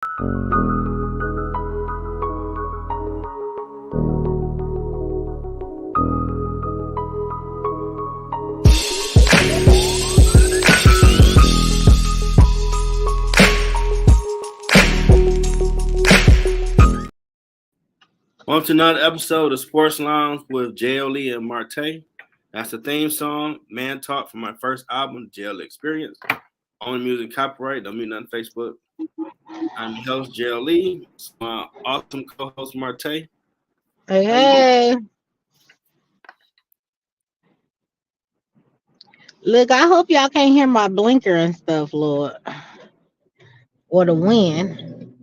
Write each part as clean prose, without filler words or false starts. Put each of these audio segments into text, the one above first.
Welcome to another episode of Sports Lounge with JLE and Marte. That's the theme song, Man Talk, from my first album, JLE Experience. Only music copyright, don't mean nothing Facebook. I'm your host, JLE. My awesome co-host, Marte. Hey. Look, I hope y'all can't hear my blinker and stuff, Lord. Or the wind.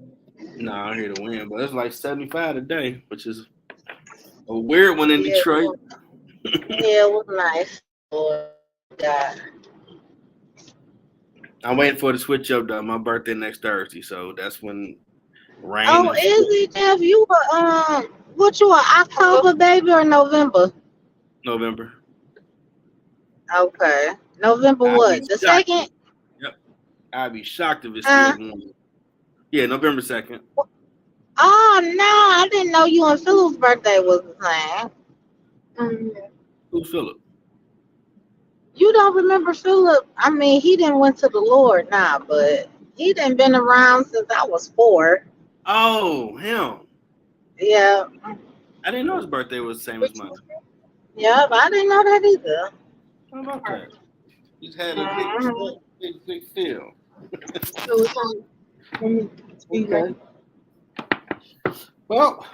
Nah, I hear the wind, but it's like 75 today, which is a weird one in Detroit. Yeah, it was nice. Lord God. I'm waiting for the switch up, though. My birthday next Thursday, so that's when rain. Oh, is it, Jeff? You were, what you were, October, baby, or November? November. Okay. November what? The 2nd? Yep. I'd be shocked if it's still warm. Yeah, November 2nd. Oh, no. I didn't know you and Philip's birthday was the same. Who's Philip? You don't remember Philip? I mean, he didn't went to the Lord now, but he didn't been around since I was 4. Oh, him. Yeah. I didn't know his birthday was the same as mine. Yeah, but I didn't know that either. How about that? He's had a big feel. Okay. Well,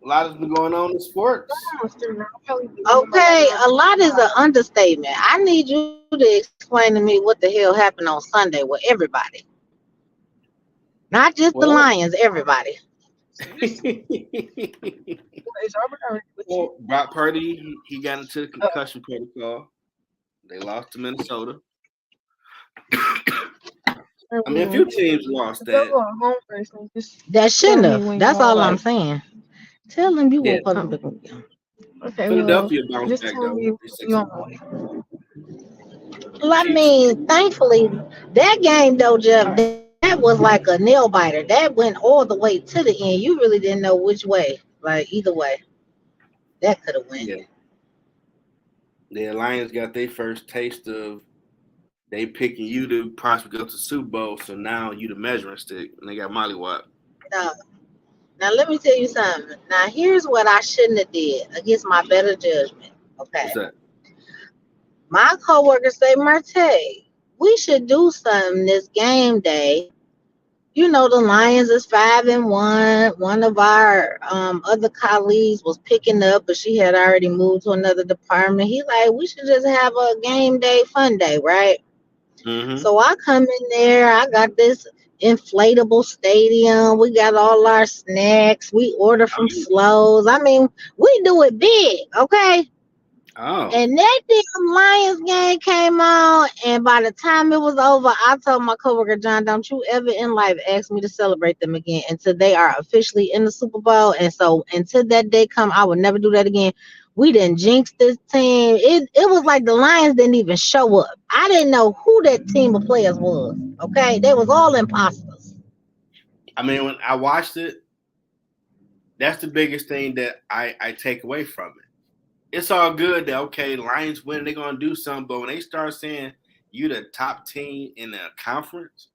a lot has been going on in sports. Okay, a lot is an understatement. I need you to explain to me what the hell happened on Sunday with everybody. Not just the Lions, everybody. Well, Brock Purdy, he got into the concussion protocol. They lost to Minnesota. I mean, a few teams lost that. That shouldn't have. That's all I'm saying. Tell them you will put them. Okay, Philadelphia well, bounced back though. Well, I mean, thankfully, that game though, Jeff, that was like a nail biter. That went all the way to the end. You really didn't know which way. Like either way, that could have went. Yeah. The Lions got their first taste of they picking you to possibly go to Super Bowl. So now you the measuring stick, and they got mollywop. Now let me tell you something. Now here's what I shouldn't have did against my better judgment. Okay. What's that? My coworkers say, Marte, we should do something this game day. You know, the Lions is 5-1. One of our other colleagues was picking up, but she had already moved to another department. He like, we should just have a game day, fun day, right? Mm-hmm. So I come in there. I got this inflatable stadium. We got all our snacks. We order from Slows. I mean, we do it big, okay? Oh. And that damn Lions game came on, and by the time it was over, I told my coworker John, "Don't you ever in life ask me to celebrate them again until they are officially in the Super Bowl." And so until that day come, I would never do that again. We didn't jinx this team. It was like the Lions didn't even show up. I didn't know who that team of players was. Okay, they was all imposters. I mean, when I watched it, that's the biggest thing that I take away from it. It's all good that, okay, Lions win, they're going to do something. But when they start saying you the top team in the conference,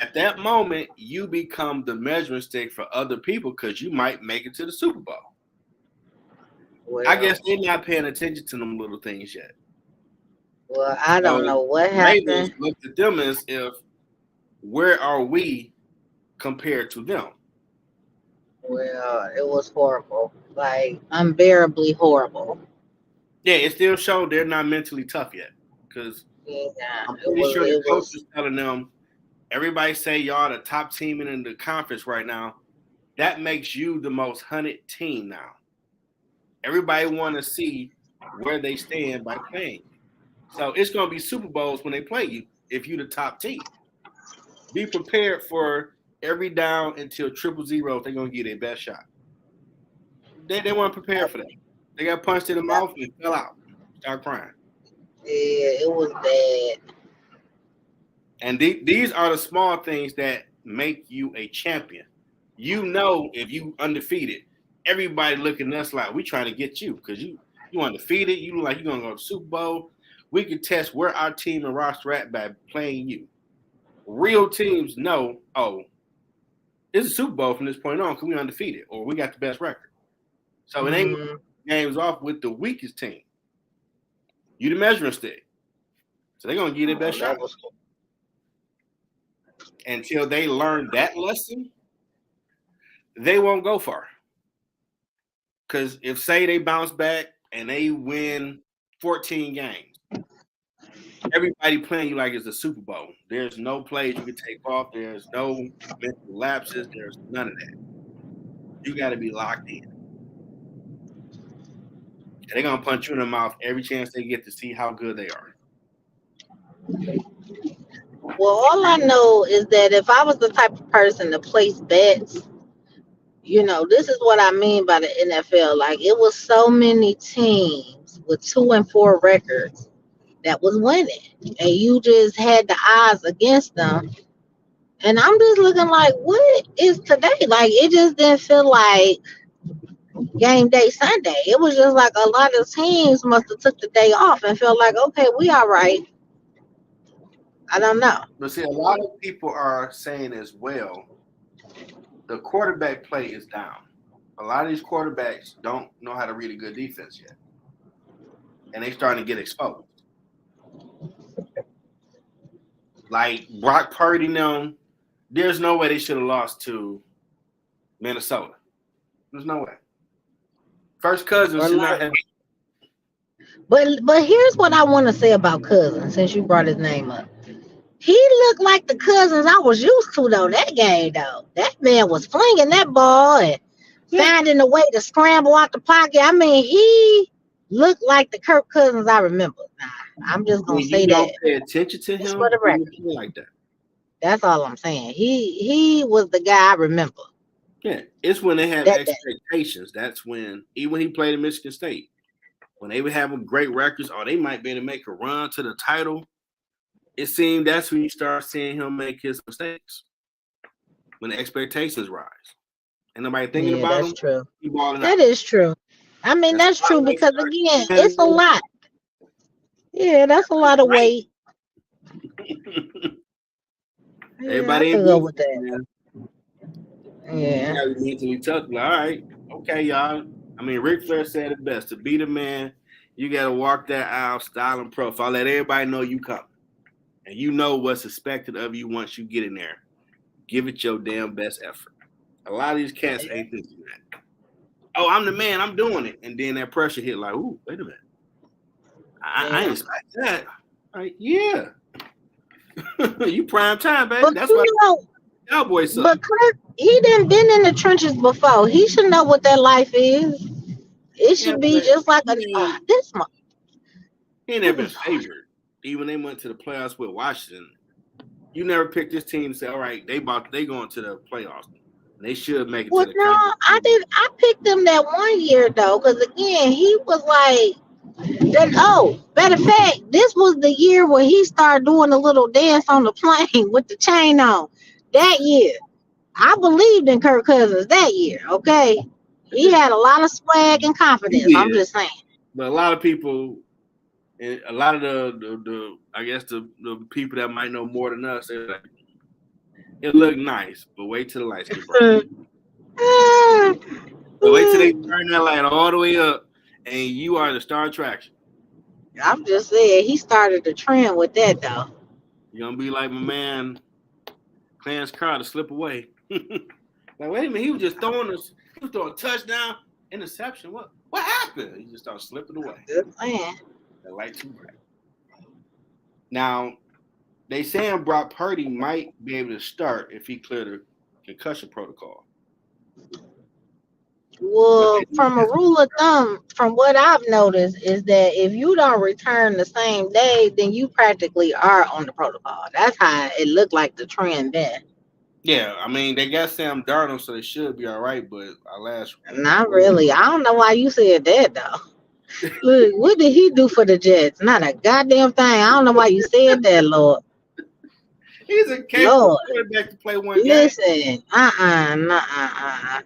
at that moment, you become the measuring stick for other people because you might make it to the Super Bowl. Well, I guess they're not paying attention to them little things yet. Well, I don't know what happened. Ravens looked at them as if, where are we compared to them? Well, it was horrible. Like, unbearably horrible. Yeah, it still showed they're not mentally tough yet. Because I'm pretty sure the coach is telling them, everybody say y'all the top team in the conference right now. That makes you the most hunted team now. Everybody want to see where they stand by playing. So it's going to be Super Bowls when they play you if you're the top team. Be prepared for every down until 000 if they're going to get their best shot. They weren't prepared for that. They got punched in the mouth and fell out. Started crying. Yeah, it was bad. And these are the small things that make you a champion. You know, if you undefeated, everybody looking at us like we trying to get you because you undefeated. You look like you're gonna go to the Super Bowl. We can test where our team and roster at by playing you. Real teams know, oh, it's a Super Bowl from this point on because we undefeated or we got the best record. So it ain't games off with the weakest team. You the measuring stick. So they're gonna give you the best shot. Until they learn that lesson, they won't go far. Because if say they bounce back and they win 14 games, everybody playing you like it's a Super Bowl. There's no plays you can take off. There's no mental lapses. There's none of that. You got to be locked in. And they're going to punch you in the mouth every chance they get to see how good they are. Well, all I know is that if I was the type of person to place bets, you know, this is what I mean by the NFL. Like, it was so many teams with 2-4 records that was winning, and you just had the odds against them. And I'm just looking like, what is today? Like, it just didn't feel like game day Sunday. It was just like a lot of teams must have took the day off and felt like, okay, we all right. I don't know. But see, a lot of people are saying as well, the quarterback play is down. A lot of these quarterbacks don't know how to read a good defense yet. And they starting to get exposed. Like Brock Purdy now, there's no way they should have lost to Minnesota. There's no way. First Cousins should not have. But here's what I want to say about Cousins, since you brought his name up. He looked like the Cousins I was used to, though, that game, though. That man was flinging that ball and finding a way to scramble out the pocket. I mean, he looked like the Kirk Cousins I remember. Nah, I'm just going to say that. You don't pay attention to him for the record. Like that. That's all I'm saying. He was the guy I remember. Yeah, it's when they have expectations. That's when, even when he played at Michigan State, when they were having great records, or they might be able to make a run to the title, it seemed that's when you start seeing him make his mistakes. When the expectations rise. And nobody thinking about him. That's true. That is true. I mean, that's true because, again, it's a lot. Yeah, that's a lot of weight. Everybody can go with that. Yeah. You gotta mentally tough. Like, all right, okay, y'all. I mean, Ric Flair said it best. To be the man, you gotta walk that aisle, style and profile. Let everybody know you come. And you know what's expected of you once you get in there. Give it your damn best effort. A lot of these cats ain't thinking that. Oh, I'm the man. I'm doing it. And then that pressure hit like, ooh, wait a minute. I ain't expect that. Like, yeah. You prime time, baby. But that's what Cowboys suck. But Kirk, he done been in the trenches before. He should know what that life is. It should be just like this month. He ain't never been favored. Even when they went to the playoffs with Washington, you never picked this team and say, all right, they going to the playoffs. And they should make it to the conference. I picked them that one year though, because again, he was like matter of fact, this was the year where he started doing a little dance on the plane with the chain on. That year. I believed in Kirk Cousins that year, okay? He had a lot of swag and confidence. I'm just saying. But a lot of people, a lot of the I guess the people that might know more than us, they're like, it looked nice, but wait till the lights get bright. But wait till they turn that light all the way up, and you are the star attraction. I'm just saying, he started the trend with that, though. You're gonna be like my man, Clarence Carr, to slip away. Like, wait a minute, he was just throwing a touchdown, interception. What happened? He just started slipping away. Good plan. That light too bright. Now, they saying Brock Purdy might be able to start if he cleared the concussion protocol. Well, from a rule of thumb, from what I've noticed, is that if you don't return the same day, then you practically are on the protocol. That's how it looked like the trend then. Yeah, I mean, they got Sam Darnold, so they should be all right, but our last... Not really. I don't know why you said that, though. Look, what did he do for the Jets? Not a goddamn thing. I don't know why you said that, Lord. He's a capable quarterback to play one game. Listen, I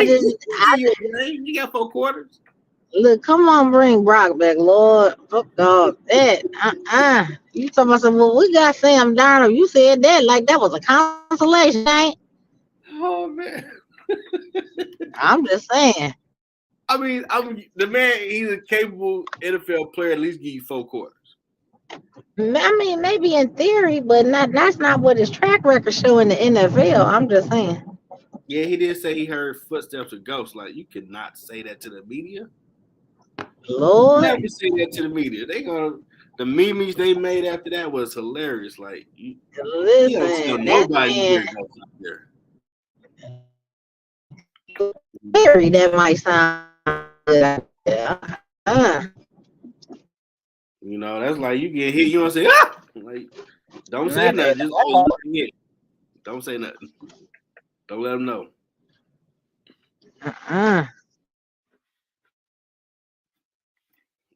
just You got 4 quarters. look. Come on, bring Brock back, Lord. Fuck dog. That You talking about some? Well, we got Sam Darnold. You said that like that was a consolation, ain't? Oh man. I'm just saying. I mean, the man. He's a capable NFL player. At least give you 4 quarters. I mean, maybe in theory, but that's not what his track record show in the NFL. I'm just saying. Yeah, he did say he heard footsteps of ghosts. Like, you cannot say that to the media. Lord, Never say that to the media. The memes they made after that was hilarious. Like, you don't tell nobody you hear ghosts out there. theory that might sound good. You know, that's like you get hit. You don't say like, don't say nothing. Just hit. Don't say nothing. Don't let them know.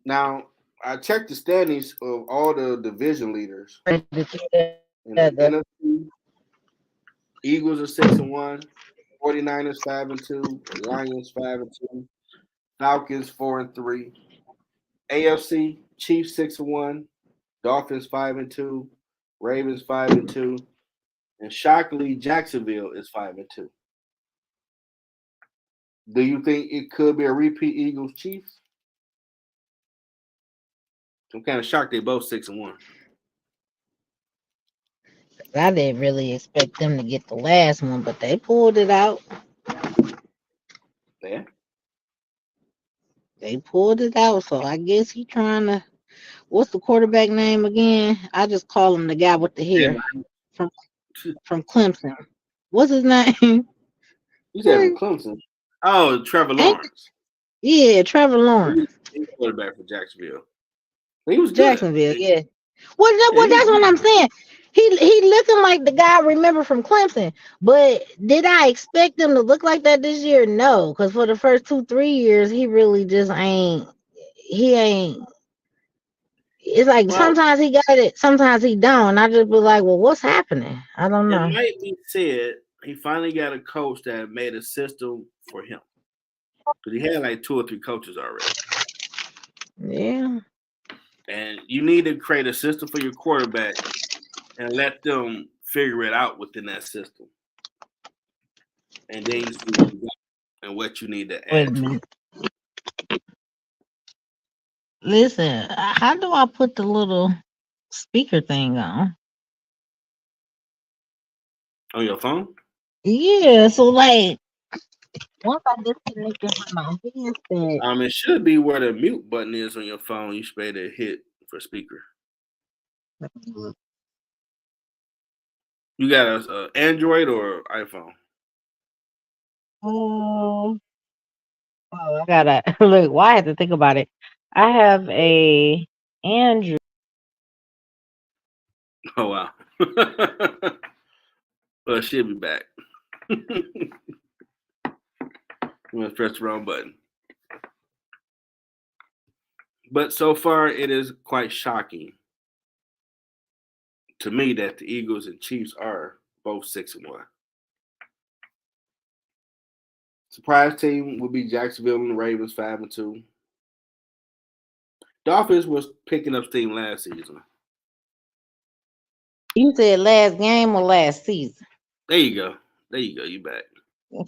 Now, I checked the standings of all the division leaders. In the NFC, Eagles are 6-1, 49ers 5-2, Lions 5-2, Falcons 4-3, AFC Chiefs 6-1, Dolphins 5-2, Ravens 5-2, and shockingly Jacksonville is 5-2. Do you think it could be a repeat Eagles Chiefs? I'm kind of shocked they both 6-1. I didn't really expect them to get the last one, but they pulled it out. Yeah. They pulled it out, so I guess he trying to. What's the quarterback name again? I just call him the guy with the hair from Clemson. What's his name? You said from Clemson. Oh, Trevor Lawrence. Yeah, Trevor Lawrence. He's quarterback for Jacksonville. He was Jacksonville, yeah. Well, that's what I'm saying. He looking like the guy I remember from Clemson. But did I expect him to look like that this year? No, because for the first 2-3 years, he really just ain't. He ain't. It's like sometimes he got it, sometimes he don't. I just be like, well, what's happening? I don't know. It might be said he finally got a coach that made a system for him. Because he had like 2 or 3 coaches already. Yeah. And you need to create a system for your quarterback and let them figure it out within that system. And then you see what you got and what you need to add to it. Listen, how do I put the little speaker thing on? On your phone? Yeah, so like once I disconnect it from my headset. It should be where the mute button is on your phone. You should be able to hit for speaker. You got a Android or iPhone? Oh, I gotta look. Why I have to think about it? I have a Android. Oh wow. Well, she'll be back. I'm gonna press the wrong button. But so far, it is quite shocking to me that the Eagles and Chiefs are both 6-1. Surprise team would be Jacksonville and the Ravens 5-2. Dolphins was picking up steam last season. You said last game or last season? There you go. You back.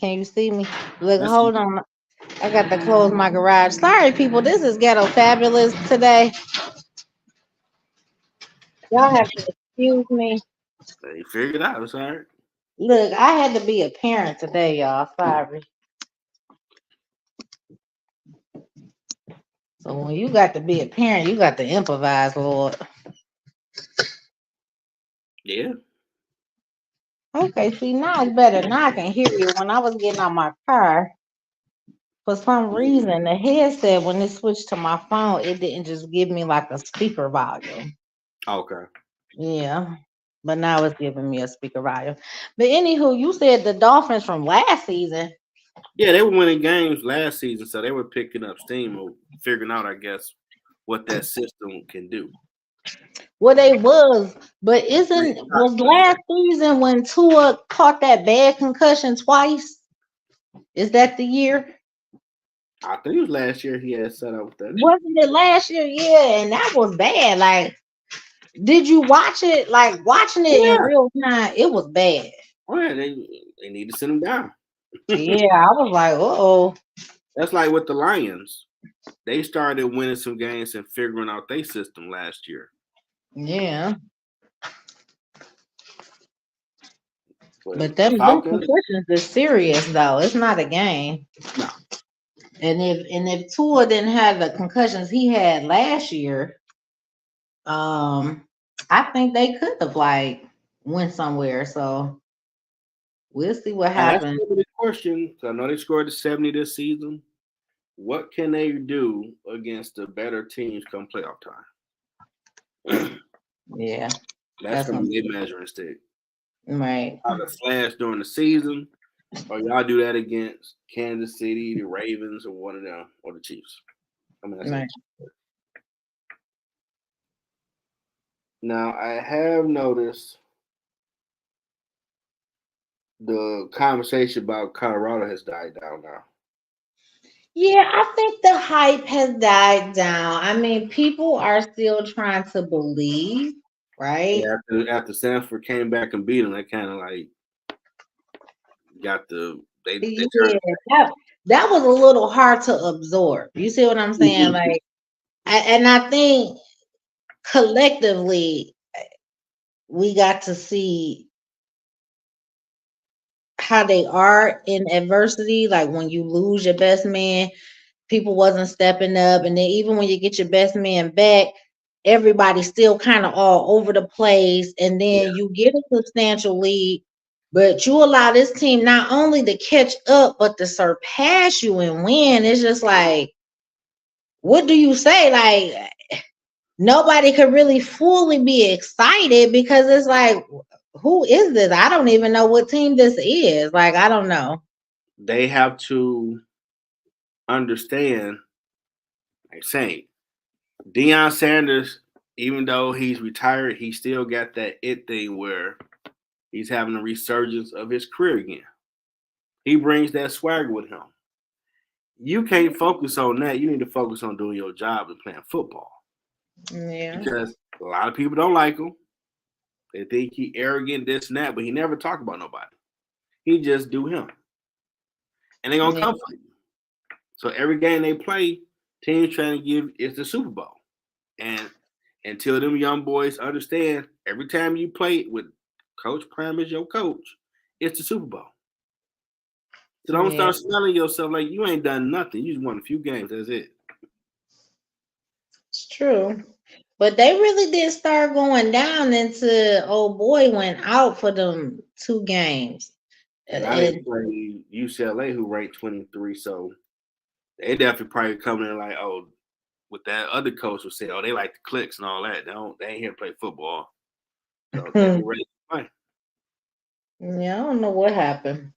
Can you see me? Look, hold on. I got to close my garage. Sorry, people. This is Ghetto Fabulous today. Y'all have to excuse me. They figured it out. It's all right. Look, I had to be a parent today, y'all. Sorry. So when you got to be a parent, you got to improvise, Lord. Yeah. Okay, see, now it's better. Now I can hear you. When I was getting out my car, for some reason, the headset, when it switched to my phone, it didn't just give me like a speaker volume. Okay. Yeah. But now it's giving me a speaker volume. But anywho, you said the Dolphins from last season. Yeah, they were winning games last season, so they were picking up steam or figuring out, I guess, what that system can do. Well, they but was last season when Tua caught that bad concussion twice? Is that the year? I think it was last year he had set up with that. Wasn't it last year? Yeah, and that was bad. Like, did you watch it? Like watching it in real time, it was bad. Oh yeah, they need to send him down. Yeah, I was like, oh. That's like with the Lions. They started winning some games and figuring out their system last year. Yeah. But them concussions is serious though. It's not a game. No. And if Tua didn't have the concussions he had last year, I think they could have like went somewhere. So we'll see what happens. That's the question. So I know they scored the 70 this season. What can they do against the better teams come playoff time? Yeah. That's gonna be a measuring stick. Right. Either flash during the season, or y'all do that against Kansas City, the Ravens, or one of them, or the Chiefs. I mean, that's right. Now, I have noticed the conversation about Colorado has died down now. Yeah, I think the hype has died down. I mean, people are still trying to believe, right? Yeah, after Stanford came back and beat them, they kind of like got the that was a little hard to absorb. You see what I'm saying? Like, and I think collectively we got to see how they are in adversity. Like when you lose your best man, people wasn't stepping up, and then even when you get your best man back, everybody's still kind of all over the place, and then you get a substantial lead, but you allow this team not only to catch up but to surpass you and win. It's just like, what do you say? Like, nobody could really fully be excited because it's like, who is this? I don't even know what team this is. Like, I don't know. They have to understand, like saying, Deion Sanders, even though he's retired, he still got that it thing where he's having a resurgence of his career again. He brings that swagger with him. You can't focus on that. You need to focus on doing your job and playing football. Yeah. Because a lot of people don't like him. They think he arrogant, this and that, but he never talk about nobody. He just do him. And they're gonna come for you. So every game they play, teams trying to give it's the Super Bowl. And until them young boys understand, every time you play with Coach Prime as your coach, it's the Super Bowl. So don't start smelling yourself like you ain't done nothing. You just won a few games. That's it. It's true. But they really did start going down until old boy went out for them 2 games. Now they play UCLA, who ranked 23. So they definitely probably coming in like, oh, with that other coach would say, oh, they like the clicks and all that. They ain't here to play football. So they're ready to play. Yeah, I don't know what happened.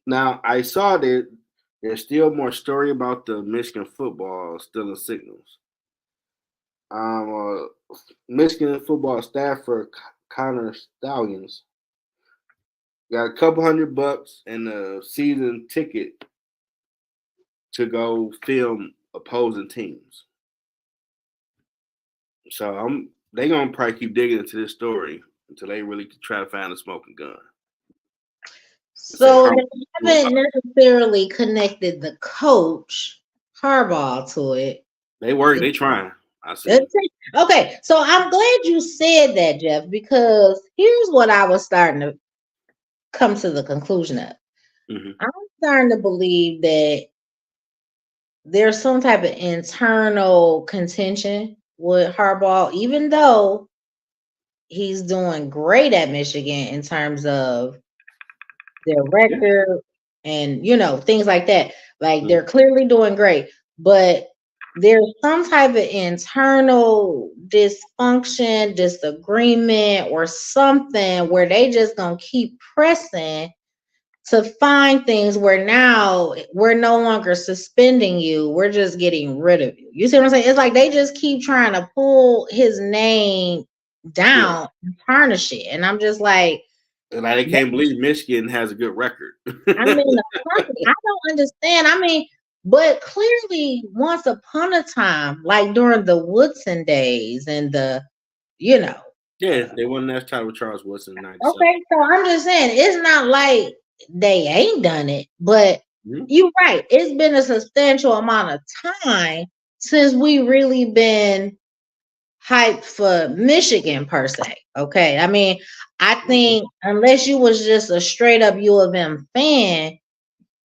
Now I saw that there's still more story about the Michigan football still in signals. Michigan football staffer Connor Stallions got a couple $100 and a season ticket to go film opposing teams. So they gonna probably keep digging into this story until they really try to find a smoking gun. So they haven't necessarily connected the coach Harbaugh to it. They trying. I see. Okay, so I'm glad you said that, Jeff, because here's what I was starting to come to the conclusion of. Mm-hmm. I'm starting to believe that there's some type of internal contention with Harbaugh, even though he's doing great at Michigan in terms of their record and, things like that. Like, they're clearly doing great, but there's some type of internal dysfunction, disagreement, or something where they just gonna keep pressing to find things where now we're no longer suspending you, we're just getting rid of you. You see what I'm saying? It's like they just keep trying to pull his name down and tarnish it. And I'm just like, and I can't believe Michigan has a good record. I mean, I don't understand. I mean, but clearly once upon a time, like during the Woodson days and yeah, they won that title with Charles Woodson in '97. Okay, so I'm just saying it's not like they ain't done it, but you're right. It's been a substantial amount of time since we really been hyped for Michigan per se. Okay. I mean, I think unless you was just a straight up U of M fan,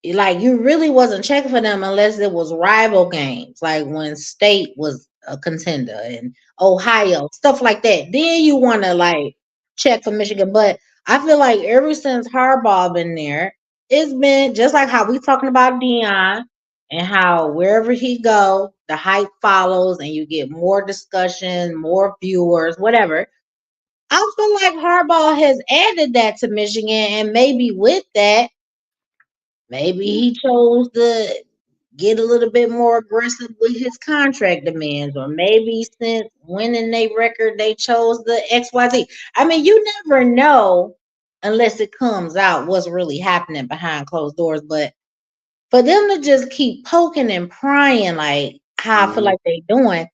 like you really wasn't checking for them unless it was rival games, like when State was a contender and Ohio, stuff like that. Then you want to like check for Michigan. But I feel like ever since Harbaugh been there, it's been just like how we talking about Dion and how wherever he go, the hype follows and you get more discussion, more viewers, whatever. I feel like Harbaugh has added that to Michigan, and maybe with that, maybe he chose to get a little bit more aggressive with his contract demands, or maybe since winning their record, they chose the XYZ. I mean, you never know unless it comes out what's really happening behind closed doors. But for them to just keep poking and prying, like how I feel like they doing,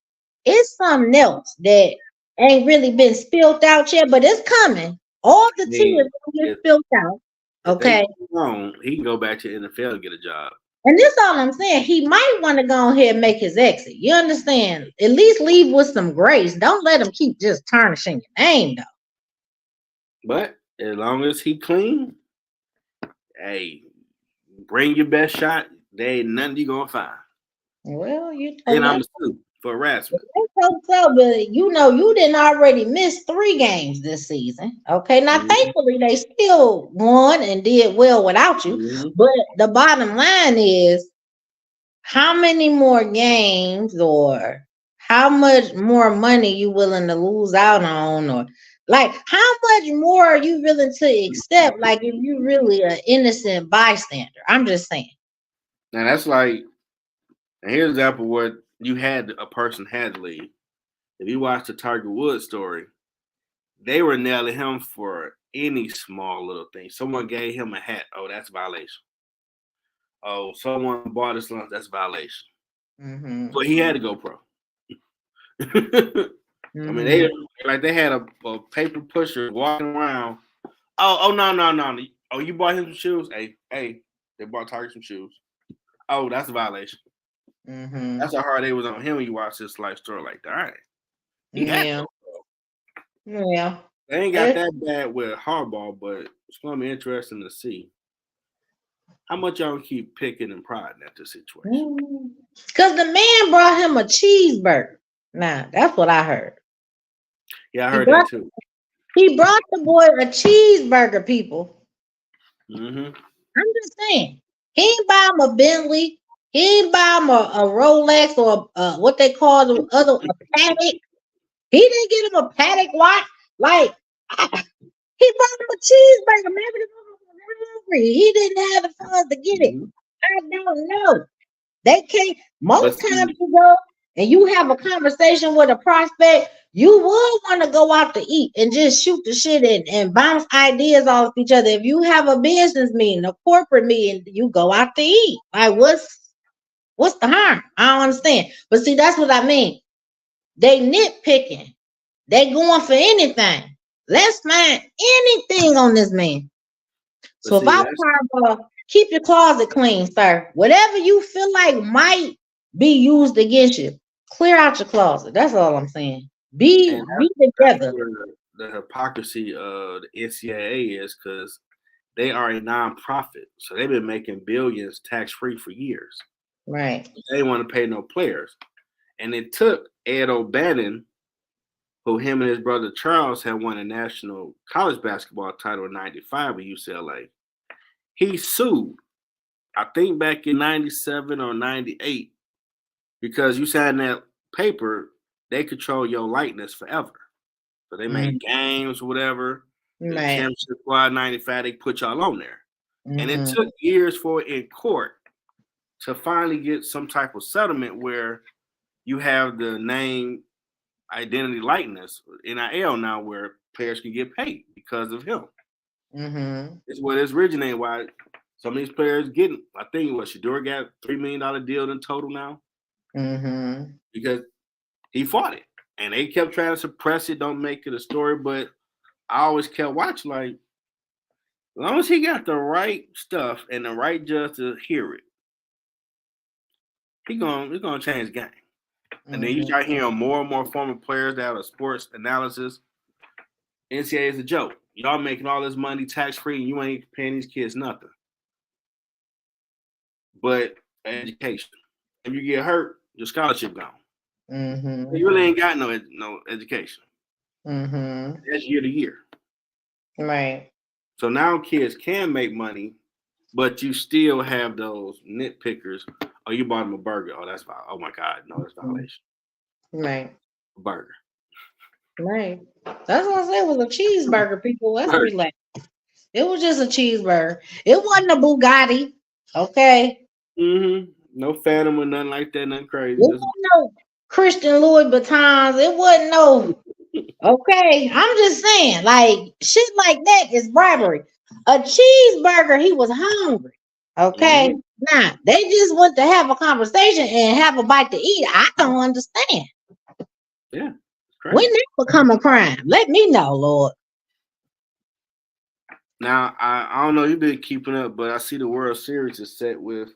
it's something else that ain't really been spilled out yet, but it's coming. All the tea is gonna get spilled out. Okay. He can go back to NFL and get a job. And this all I'm saying. He might want to go ahead and make his exit. You understand? At least leave with some grace. Don't let him keep just tarnishing your name, though. But as long as he clean, hey, bring your best shot. There ain't nothing you gonna find. Well, you and I'm sued for harassment. So, but you didn't already miss 3 games this season. Okay, now thankfully they still won and did well without you. But the bottom line is, how many more games or how much more money you willing to lose out on, or like how much more are you willing to accept? Like if you really an innocent bystander, I'm just saying. Now that's like, and here's an example where a person had to leave. If you watch the Tiger Woods story, they were nailing him for any small little thing. Someone gave him a hat. Oh, that's a violation. Oh, someone bought his lunch. That's a violation. But he had to go pro. I mean, they had a paper pusher walking around. Oh, no. Oh, you bought him some shoes? Hey, they bought Tiger some shoes. Oh, that's a violation. That's how hard they was on him when you watch this life story like that. All right. Yeah. They ain't got that bad with Harbaugh, but it's going to be interesting to see how much y'all keep picking and prodding at this situation. Because the man brought him a cheeseburger. Nah, that's what I heard. Yeah, I heard that too. He brought the boy a cheeseburger, people. I'm just saying. He ain't buy him a Bentley. He ain't buy him a Rolex or what they call a Patek. He didn't get him a Patek watch. Like, he brought him a cheeseburger. Maybe the motherfucker was hungry. He didn't have the funds to get it. I don't know. They can't. Most times you go and you have a conversation with a prospect, you would want to go out to eat and just shoot the shit and bounce ideas off each other. If you have a business meeting, a corporate meeting, you go out to eat. Like, what's the harm? I don't understand. But see, that's what I mean. They nitpicking. They going for anything. Let's find anything on this man. So if I was keep your closet clean, sir. Whatever you feel like might be used against you, clear out your closet. That's all I'm saying. Be together. The hypocrisy of the NCAA is because they are a nonprofit, so they've been making billions tax free for years. Right. They didn't want to pay no players, and it took Ed O'Bannon, who him and his brother Charles had won a national college basketball title in '95 with UCLA. He sued, I think back in '97 or '98, because you signed that paper, they control your likeness forever. So they made games or whatever. The championship squad '95, they put y'all on there. And it took years for it in court to finally get some type of settlement where you have the name, identity, likeness, NIL now, where players can get paid because of him. It's what it's originating. Why some of these players getting, I think what Shador got $3 million deal in total now. Because he fought it. And they kept trying to suppress it, don't make it a story. But I always kept watching, like, as long as he got the right stuff and the right judge to hear it, he's gonna change the game. And then you start hearing more and more former players that have a sports analysis. NCAA is a joke. Y'all making all this money tax free and you ain't paying these kids nothing. But education. If you get hurt, your scholarship gone. You really ain't got no education. That's year to year. Right. So now kids can make money, but you still have those nitpickers. Oh, you bought them a burger. Oh, that's oh my God, no, that's violation. Right. A burger. Right. That's what I said. It was a cheeseburger, people. Let's relax. It was just a cheeseburger. It wasn't a Bugatti. Okay. No Phantom or nothing like that, nothing crazy. It wasn't no Christian Louis Vuittons. It wasn't no. Okay. I'm just saying, like, shit like that is bribery. A cheeseburger, he was hungry. Okay. Nah, they just went to have a conversation and have a bite to eat. I don't understand. Yeah. When that become a crime, let me know, Lord. Now, I don't know you've been keeping up, but I see the World Series is set with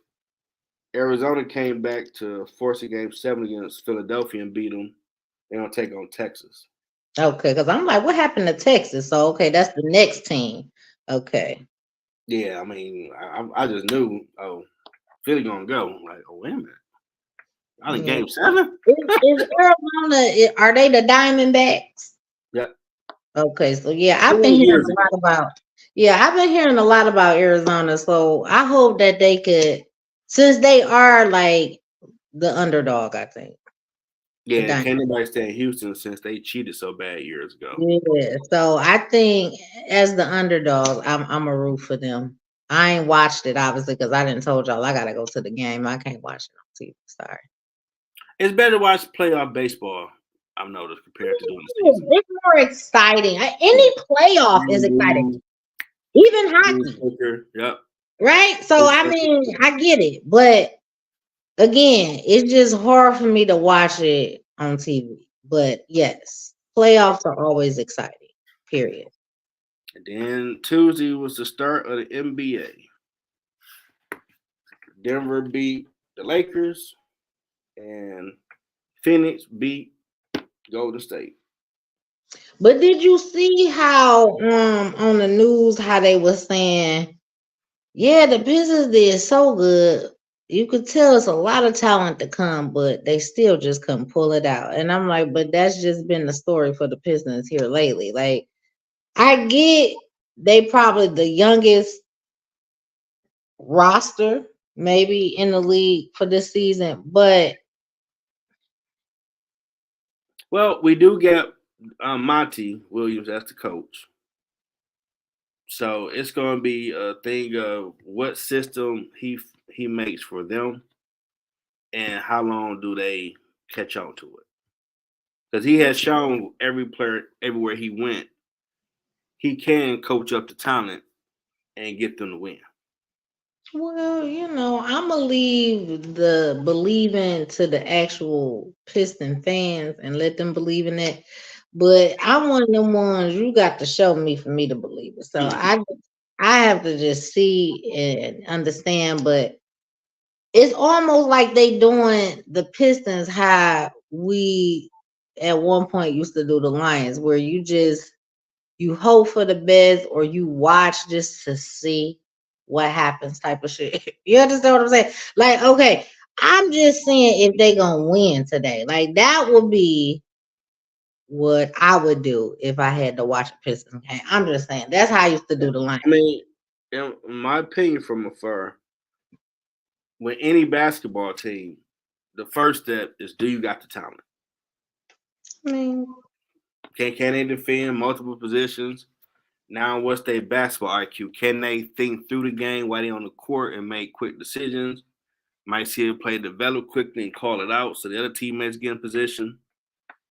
Arizona came back to force a game 7 against Philadelphia and beat them. They're going to take on Texas. Okay, because I'm like, what happened to Texas? So, okay, that's the next team. Okay. Yeah, I mean, I just knew, Philly going to go. I'm like, wait a minute. I in game 7? Is Arizona, are they the Diamondbacks? Yep. Okay, so yeah, I've been hearing a lot about Arizona. So I hope that they could, since they are like the underdog, I think. Yeah, can't nobody stay in Houston since they cheated so bad years ago. Yeah, so I think as the underdog, I'm a root for them. I ain't watched it obviously because I didn't told y'all I gotta go to the game. I can't watch it on TV. Sorry. It's better to watch playoff baseball, I've noticed, compared to doing the season. It's more exciting. Any playoff is exciting. Even hockey. Yep. Right? So I mean, I get it. But again, it's just hard for me to watch it on TV. But yes, playoffs are always exciting. Period. And then Tuesday was the start of the NBA. Denver beat the Lakers, and Phoenix beat Golden State. But did you see how on the news how they were saying, yeah, the business did so good. You could tell it's a lot of talent to come, but they still just couldn't pull it out. And I'm like, but that's just been the story for the Pistons here lately. Like, I get they probably the youngest roster maybe in the league for this season, but well, we do get Monty Williams as the coach, so it's going to be a thing of what system he makes for them, and how long do they catch on to it? Because he has shown every player everywhere he went, he can coach up the talent and get them to win. well, I'm gonna leave the believing to the actual Piston fans and let them believe in it. But I'm one of them ones you got to show me for me to believe it. So I have to just see and understand. But it's almost like they doing the Pistons how we at one point used to do the Lions, where you hope for the best or you watch just to see what happens type of shit. You understand what I'm saying? Like, okay, I'm just saying if they gonna win today. Like that would be what I would do if I had to watch a Pistons game. I'm just saying that's how I used to do the line. I mean, in my opinion, from afar, with any basketball team, the first step is, do you got the talent? I mean, Can they defend multiple positions? Now, what's their basketball IQ? Can they think through the game while they're on the court and make quick decisions? Might see a play develop quickly and call it out so the other teammates get in position.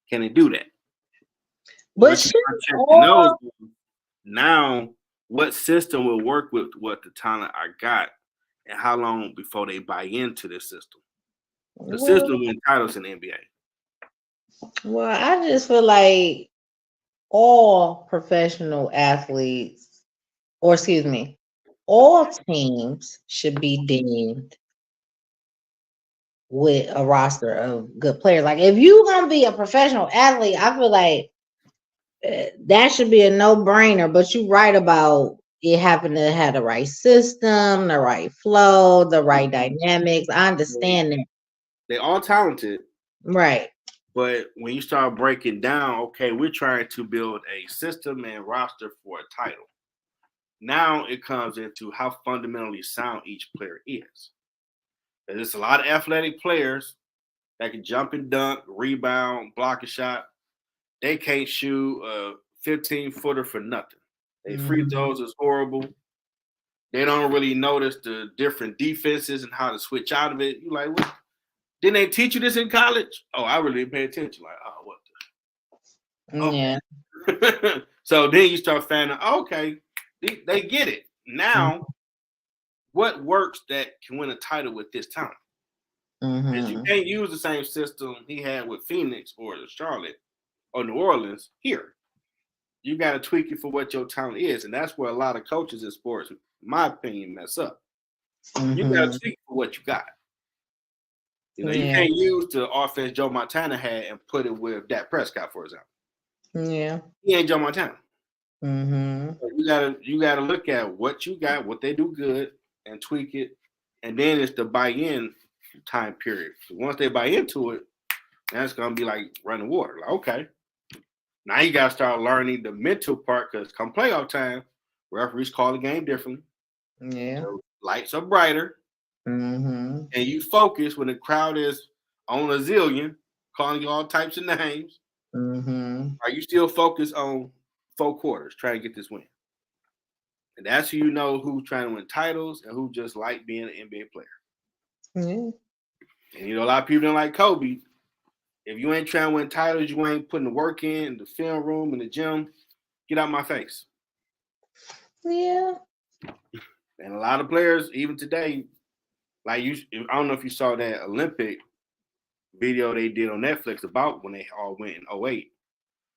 Can they do that? But Once you start checking those, now what system will work with what the talent I got, and how long before they buy into this system? The system win titles in the NBA. Well, I just feel like all professional athletes, or excuse me, all teams should be deemed with a roster of good players. Like if you gonna be a professional athlete, I feel like that should be a no-brainer. But you're right about it having to have the right system, the right flow, the right dynamics. I understand that. They're all talented. Right. But when you start breaking down, okay, we're trying to build a system and roster for a title. Now it comes into how fundamentally sound each player is. There's a lot of athletic players that can jump and dunk, rebound, block a shot. They can't shoot a 15-footer for nothing. They free throws is horrible. They don't really notice the different defenses and how to switch out of it. You're like, what? Didn't they teach you this in college? Oh, I really didn't pay attention. Like, oh, what the? Yeah. Okay. So then you start finding, okay, they get it. Now, what works that can win a title with this talent? Because you can't use the same system he had with Phoenix or Charlotte or New Orleans here. You got to tweak it for what your talent is. And that's where a lot of coaches in sports, in my opinion, mess up. You got to tweak for what you got. You know, you can't use the offense Joe Montana had and put it with Dak Prescott, for example. Yeah. He ain't Joe Montana. So you gotta look at what you got, what they do good, and tweak it. And then it's the buy-in time period. So once they buy into it, that's gonna be like running water. Like, okay. Now you gotta start learning the mental part because come playoff time, referees call the game differently. Yeah. So lights are brighter. And you focus when the crowd is on a zillion, calling you all types of names. Are you still focused on 4 quarters trying to get this win? And that's who you know who's trying to win titles and who just like being an NBA player. And you know, a lot of people don't like Kobe. If you ain't trying to win titles, you ain't putting the work in the film room, in the gym, get out my face. Yeah. And a lot of players, even today, like I don't know if you saw that Olympic video they did on Netflix about when they all went in 08.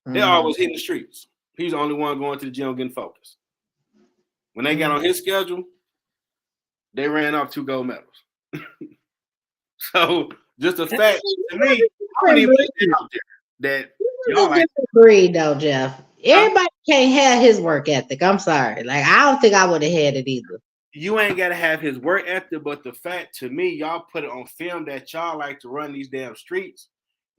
They always hitting the streets. He's the only one going to the gym getting focused. When they got on his schedule, they ran off 2 gold medals. So just the fact to me, I don't even put it out there that y'all like breed though, Jeff. Everybody can't have his work ethic. I'm sorry. Like I don't think I would have had it either. You ain't gotta have his work ethic, but the fact to me, y'all put it on film that y'all like to run these damn streets.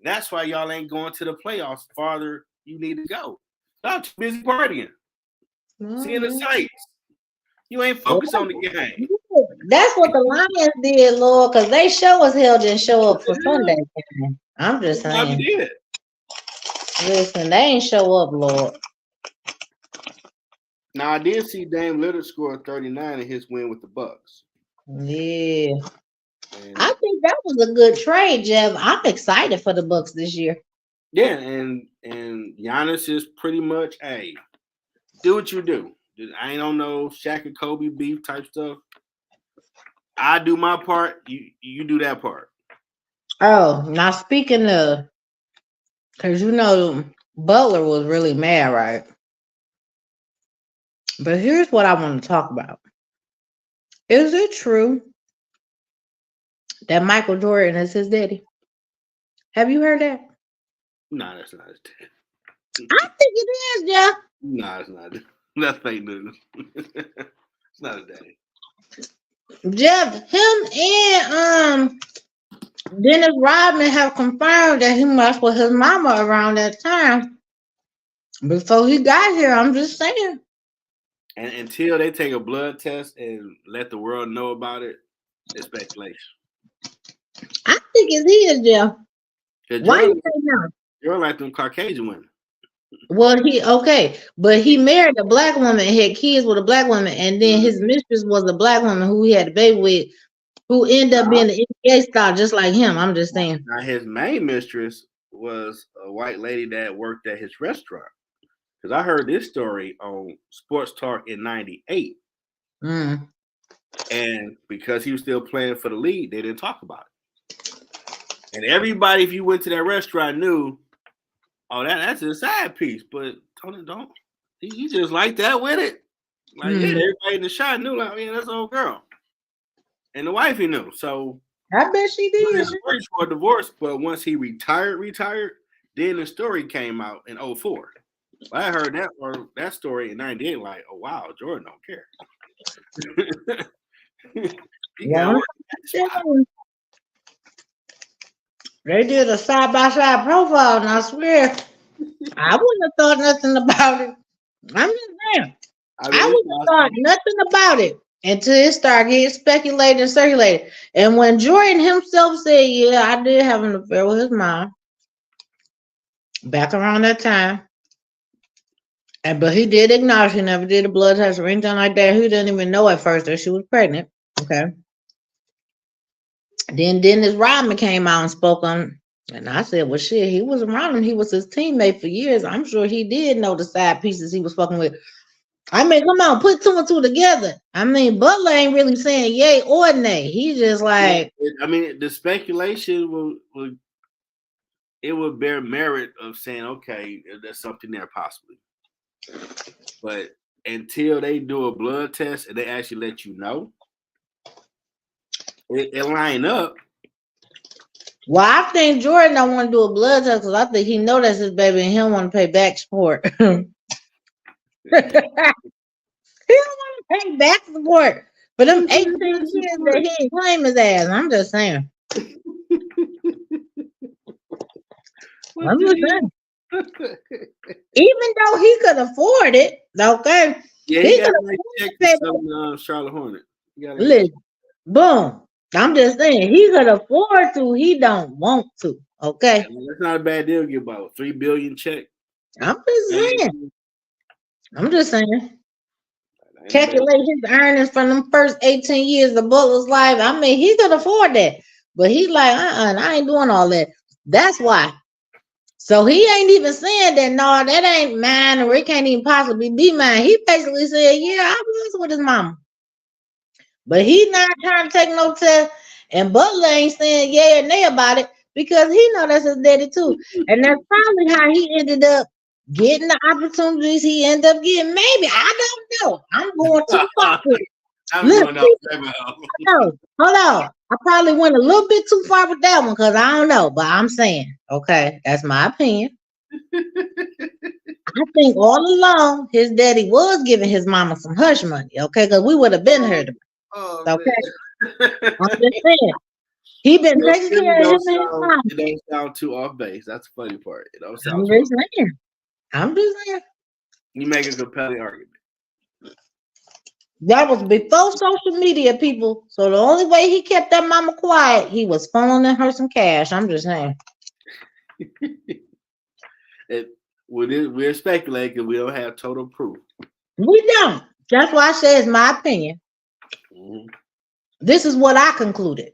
That's why y'all ain't going to the playoffs farther you need to go. Y'all too busy partying, seeing the sights. You ain't focused on the game. That's what the Lions did, Lord, because they show us hell didn't show up for Sunday. I'm just saying. Did. Listen, they ain't show up, Lord. Now I did see Dame Lillard score 39 in his win with the Bucks. Yeah. And I think that was a good trade, Jeff. I'm excited for the Bucks this year. Yeah, and Giannis is pretty much, hey, do what you do. I ain't on no Shaq and Kobe beef type stuff. I do my part. You do that part. Oh, now speaking of, because you know Butler was really mad, right? But here's what I want to talk about. Is it true that Michael Jordan is his daddy? Have you heard that? No, that's not his daddy. I think it is, Jeff. No, it's not. That's fake news. It's not his daddy. Jeff, him and Dennis Rodman have confirmed that he messed with his mama around that time. Before he got here, I'm just saying. And until they take a blood test and let the world know about it, it's speculation. I think it's his, Jeff. Why you say no? You're like them Caucasian women. Well, but he married a black woman and had kids with a black woman, and then his mistress was a black woman who he had a baby with, who ended up being an NBA star just like him. I'm just saying. Now his main mistress was a white lady that worked at his restaurant. Because I heard this story on Sports Talk in '98. Mm. And because he was still playing for the league, they didn't talk about it. And everybody, if you went to that restaurant, knew, oh, that's a side piece. But Tony don't. He just like that with it. Like, yeah, everybody in the shot knew, like, yeah, that's an old girl. And the wife he knew. So I bet she did. For a divorce, but once he retired, then the story came out in 04. I heard that story in '98, like, oh wow, Jordan don't care. They did a side-by-side profile, and I swear, I wouldn't have thought nothing about it. I'm just saying. I wouldn't have thought nothing about it until it started getting speculated and circulated. And when Jordan himself said, yeah, I did have an affair with his mom back around that time. But he did acknowledge he never did a blood test or anything like that. He didn't even know at first that she was pregnant. Okay. Then Dennis Rodman came out and spoke on, and I said, well, shit, he was around him. He was his teammate for years. I'm sure he did know the side pieces he was fucking with. I mean, come on, put two and two together. I mean, Butler ain't really saying yay or nay. He's just like. I mean, the speculation would bear merit of saying, okay, there's something there possibly. But until they do a blood test and they actually let you know, it line up. Well, I think Jordan don't want to do a blood test because I think he know that's his baby and he don't want to pay back support. He don't want to pay back support for them 18 years that he ain't claim his ass. I'm just saying. I'm just saying. Even though he could afford it, okay? Yeah, he got to check some Charlotte Hornet. Listen, boom. I'm just saying he could afford to. He don't want to. Okay, that's not a bad deal. Get about $3 billion check. I'm just saying. Calculate his earnings from them first 18 years of Butler's life. I mean, he could afford that, but he's like, I ain't doing all that. That's why. So he ain't even saying that. No, that ain't mine, or it can't even possibly be mine. He basically said, yeah, I was with his mama. But he's not trying to take no test, and Butler ain't saying yay or nay about it because he know that's his daddy too. And that's probably how he ended up getting the opportunities he ended up getting. Maybe, I don't know. I'm going too far with it. Hold on. I probably went a little bit too far with that one because I don't know, but I'm saying, okay, that's my opinion. I think all along his daddy was giving his mama some hush money, okay, because we would have been heard about. Okay, I'm just saying. He been taking care of him and his mama. It don't sound too off base. That's the funny part. It don't sound. I'm just saying. You make a compelling argument. That was before social media, people. So the only way he kept that mama quiet, he was funneling her some cash. I'm just saying. We're speculating because we don't have total proof. We don't. That's why I say it's my opinion. Mm-hmm. This is what I concluded.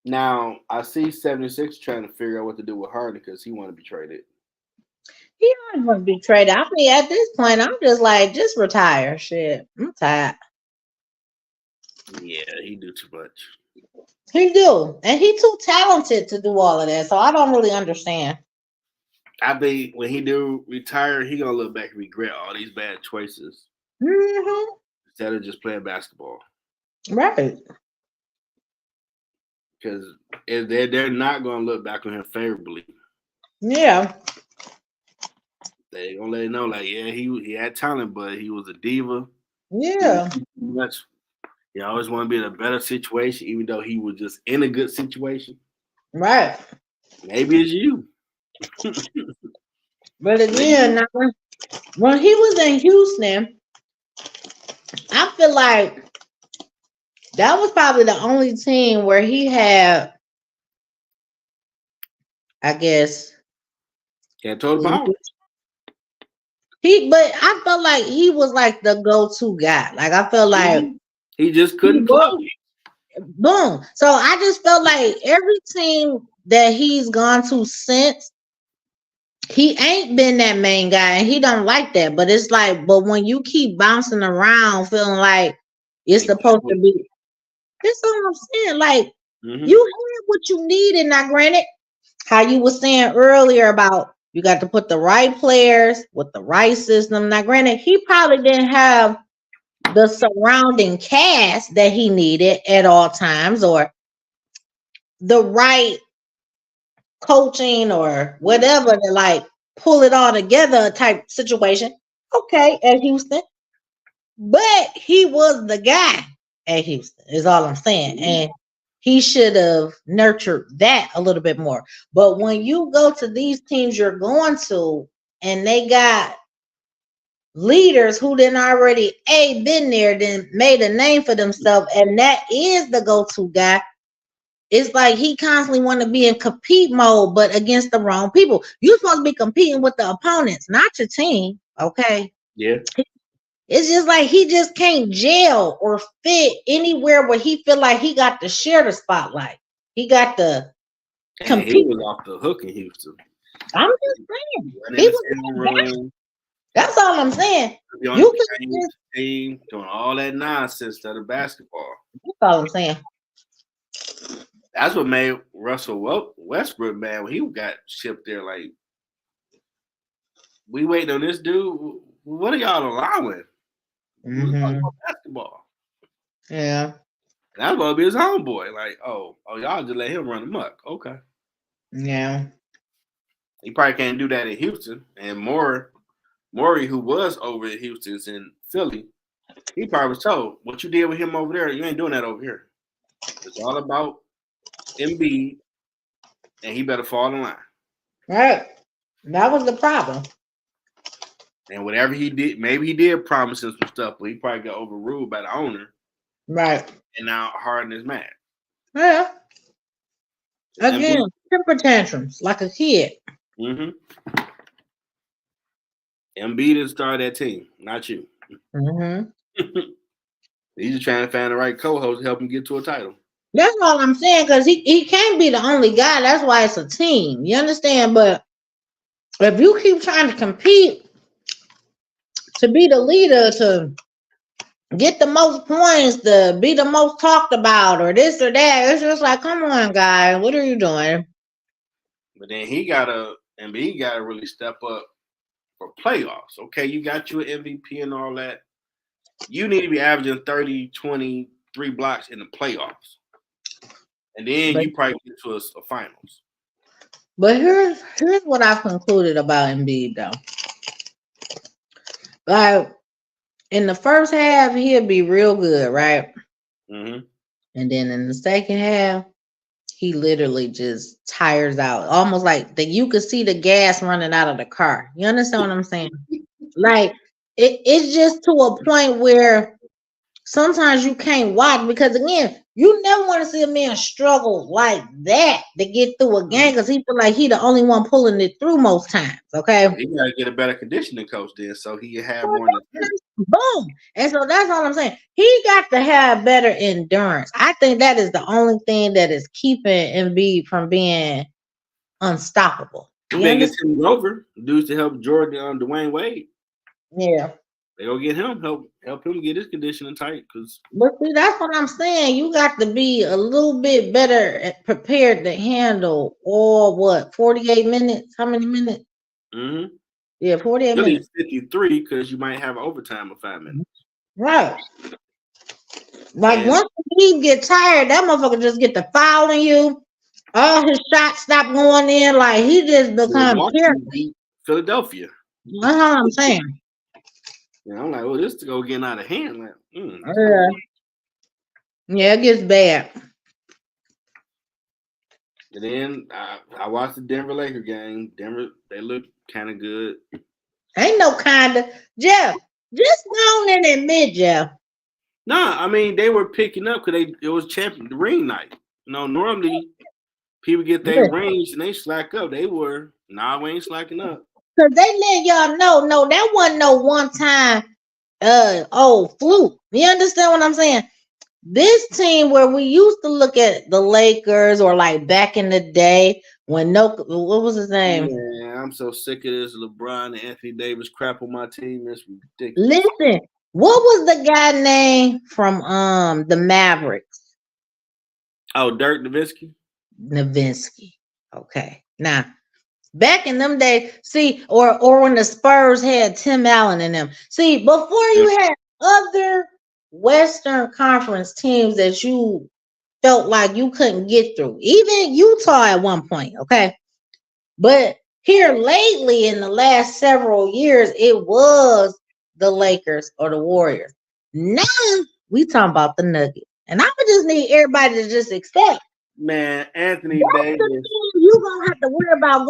Now, I see 76 trying to figure out what to do with Harden because he want to be traded. He don't want to be traded. I mean, at this point, I'm just like, just retire. Shit, I'm tired. Yeah, he do too much. He do, and he too talented to do all of that. So I don't really understand. I think when he do retire, he gonna look back and regret all these bad choices instead of just playing basketball. Right. Because they're not gonna look back on him favorably. Yeah. They gonna let him know, like, yeah, he had talent, but he was a diva. Yeah. He always want to be in a better situation, even though he was just in a good situation. Right. Maybe it's you. But again, when he was in Houston, I feel like that was probably the only team where he had, I guess, Can't total power. But I felt like he was like the go-to guy. Like I felt like he just couldn't close. Boom. So I just felt like every team that he's gone to since, he ain't been that main guy, and he don't like that. But it's like, but when you keep bouncing around, feeling like it's supposed to be, that's what I'm saying. Like you have what you need, and now granted, how you were saying earlier about you got to put the right players with the right system. Now, granted, he probably didn't have the surrounding cast that he needed at all times, or the right coaching or whatever to like pull it all together type situation. Okay, at Houston. But he was the guy at Houston, is all I'm saying. And he should have nurtured that a little bit more. But when you go to these teams you're going to, and they got leaders who then already been there, then made a name for themselves, and that is the go-to guy. It's like he constantly want to be in compete mode, but against the wrong people. You're supposed to be competing with the opponents, not your team. Okay. Yeah. It's just like he just can't gel or fit anywhere where he feel like he got to share the spotlight. He got to compete. He was off the hook in Houston. I'm just saying. That's all I'm saying. You can team doing all that nonsense out of basketball. That's all I'm saying. That's what made Russell Westbrook mad when he got shipped there. Like, we waiting on this dude. What are y'all allowing? Basketball. Yeah. And that's gonna be his homeboy. Like, oh, y'all just let him run amok. Okay. Yeah. He probably can't do that in Houston. And Maury, who was over at Houston's in Philly, he probably was told, what you did with him over there, you ain't doing that over here. It's all about Embiid, and he better fall in line. Right. That was the problem. And whatever he did, maybe he did promise him some stuff, but he probably got overruled by the owner. Right. And now Harden is mad. Yeah. Again, temper tantrums like a kid. Embiid didn't start that team, not you. He's just trying to find the right co-host to help him get to a title. That's all I'm saying, because he can't be the only guy. That's why it's a team. You understand? But if you keep trying to compete to be the leader, to get the most points, to be the most talked about, or this or that, it's just like, come on, guy, what are you doing? But then Embiid gotta really step up for playoffs. Okay, you got you an MVP and all that. You need to be averaging 30, 20, 3 blocks in the playoffs. And then you probably get to a finals. But here's what I've concluded about Embiid, though. Like, in the first half, he'll be real good, right? And then in the second half, he literally just tires out. Almost like you could see the gas running out of the car. You understand what I'm saying? Like, it's just to a point where sometimes you can't watch, because again, you never want to see a man struggle like that to get through a game, because he feel like he the only one pulling it through most times. Okay, he gotta get a better conditioning coach then, so he can have more. Boom, and so that's all I'm saying. He got to have better endurance. I think that is the only thing that is keeping Embiid from being unstoppable. Biggest him over dudes to help Jordan on Dwayne Wade. Yeah. They go get him, help him get his conditioning tight. But see, that's what I'm saying. You got to be a little bit better prepared to handle all 48 minutes? How many minutes? Yeah, 48 minutes. 53, because you might have overtime of 5 minutes. Right. Like, once he get tired, that motherfucker just get to fouling you. All his shots stop going in. Like, he just become Philadelphia. That's all I'm saying. Yeah, I'm like, this to go getting out of hand. Like, yeah, it gets bad. And then I watched the Denver Laker game. Denver, they look kind of good. Ain't no kind of. Jeff, just go on and admit, Jeff. Nah, I mean, they were picking up because it was champion ring night. Normally People get their range and they slack up. They were. Nah, we ain't slacking up. Cause they let y'all know, no, that wasn't no one time fluke. You understand what I'm saying? This team where we used to look at the Lakers or like back in the day when what was his name? Man, I'm so sick of this LeBron and Anthony Davis crap on my team. It's ridiculous. Listen, what was the guy name from the Mavericks? Oh, Dirk Nowitzki. Okay. Now, back in them days, see, or when the Spurs had Tim Allen in them. See, before you had other Western Conference teams that you felt like you couldn't get through, even Utah at one point, okay? But here lately, in the last several years, it was the Lakers or the Warriors. Now we talking about the Nuggets, and I would just need everybody to just accept. Man, Anthony Davis. You gonna have to worry about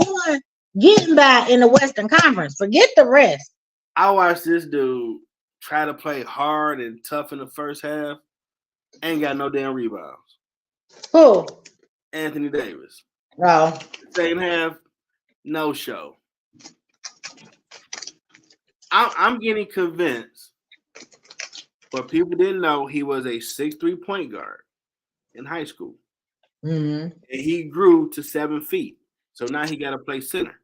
getting by in the Western Conference. Forget the rest. I watched this dude try to play hard and tough in the first half. Ain't got no damn rebounds. Who? Anthony Davis. Oh. Second half, no show. I'm getting convinced, but people didn't know he was a 6'3" point guard in high school. Mm-hmm. And he grew to 7 feet. So now he got to play center.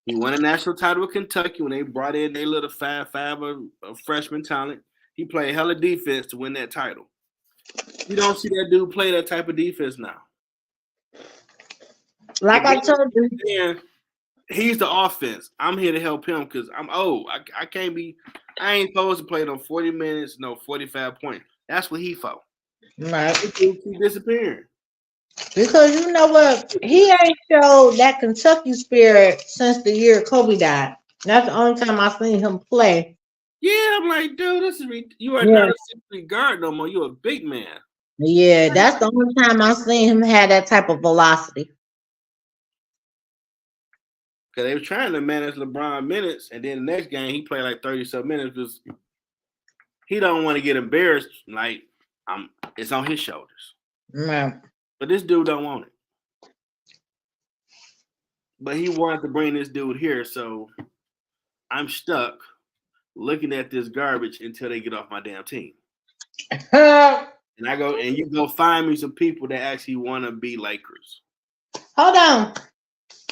He won a national title with Kentucky when they brought in their little 5'5" of freshman talent. He played hella defense to win that title. You don't see that dude play that type of defense now. Like I told you. And he's the offense. I'm here to help him because I'm old. I ain't supposed to play no 40 minutes, no 45 points. That's what he for. Right. He keep disappearing. Because you know what? He ain't showed that Kentucky spirit since the year Kobe died. That's the only time I seen him play. Yeah, I'm like, dude, you are not a 6'3" guard no more. You're a big man. Yeah, that's the only time I seen him have that type of velocity. Because they were trying to manage LeBron minutes, and then the next game he played like 30-some minutes because he don't want to get embarrassed. Like, it's on his shoulders. Right. But this dude don't want it. But he wanted to bring this dude here, so I'm stuck looking at this garbage until they get off my damn team. And you go find me some people that actually want to be Lakers. Hold on.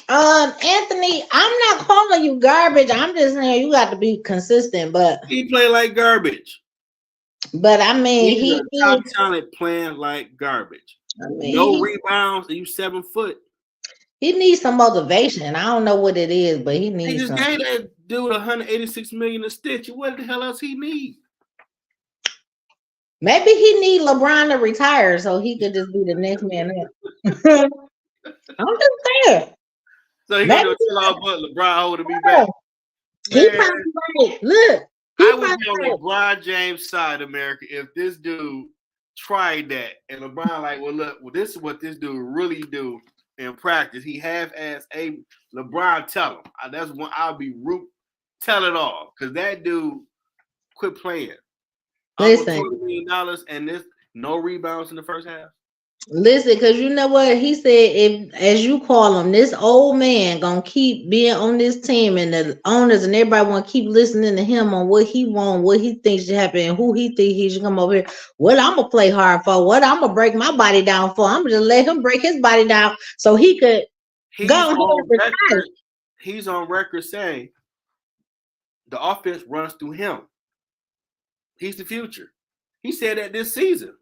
Anthony, I'm not calling you garbage. I'm just saying you got to be consistent, but he play like garbage. But I mean, he's a top talent playing like garbage. I mean, no rebounds, and you 7 foot. He needs some motivation. I don't know what it is, but he needs. He just gave that dude $186 million a stitch. What the hell else he need? Maybe he need LeBron to retire so he could just be the next man up. I'm just saying. So he gonna chill out, but LeBron holding me back. He probably right. Look. I would be on LeBron James' side, America, if this dude tried that and LeBron like, well, look, this is what this dude really do in practice. He half-ass a LeBron tell him. That's one I'll be tell it all because that dude quit playing. Listen, $20 million and this no rebounds in the first half. Listen, because you know what he said, if as you call him, this old man gonna keep being on this team, and the owners and everybody want to keep listening to him on what he want, what he thinks should happen, and who he think he should come over here. What I'm gonna play hard for, what I'm gonna break my body down for. I'm gonna just let him break his body down so he could go. He's on record saying the offense runs through him. He's the future. He said that this season.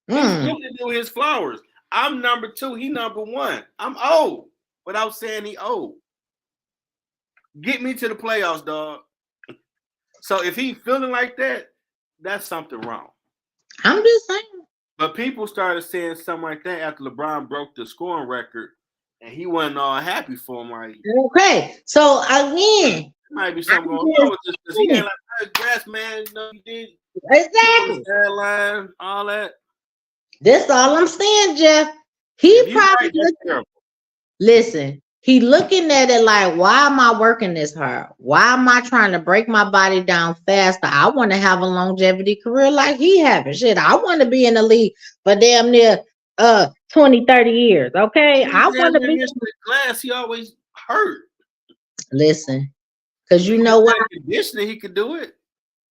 He's going to do his flowers. I'm number 2. He number 1. I'm old without saying he old. Get me to the playoffs, dog. So if he feeling like that, that's something wrong. I'm just saying. But people started saying something like that after LeBron broke the scoring record, and he wasn't all happy for him. Like, okay, so again, might be something going on with this because he ain't like grass man. You know, he did exactly hairline, all that. That's all I'm saying, Jeff. He probably listen. He looking at it like, why am I working this hard? Why am I trying to break my body down faster? I want to have a longevity career like he having. Shit, I want to be in the league for damn near 20, 30 years. Okay. I Damn want to near be. missed the glass. He always hurt. Listen, because If you he know gets why. that conditioning, he could do it.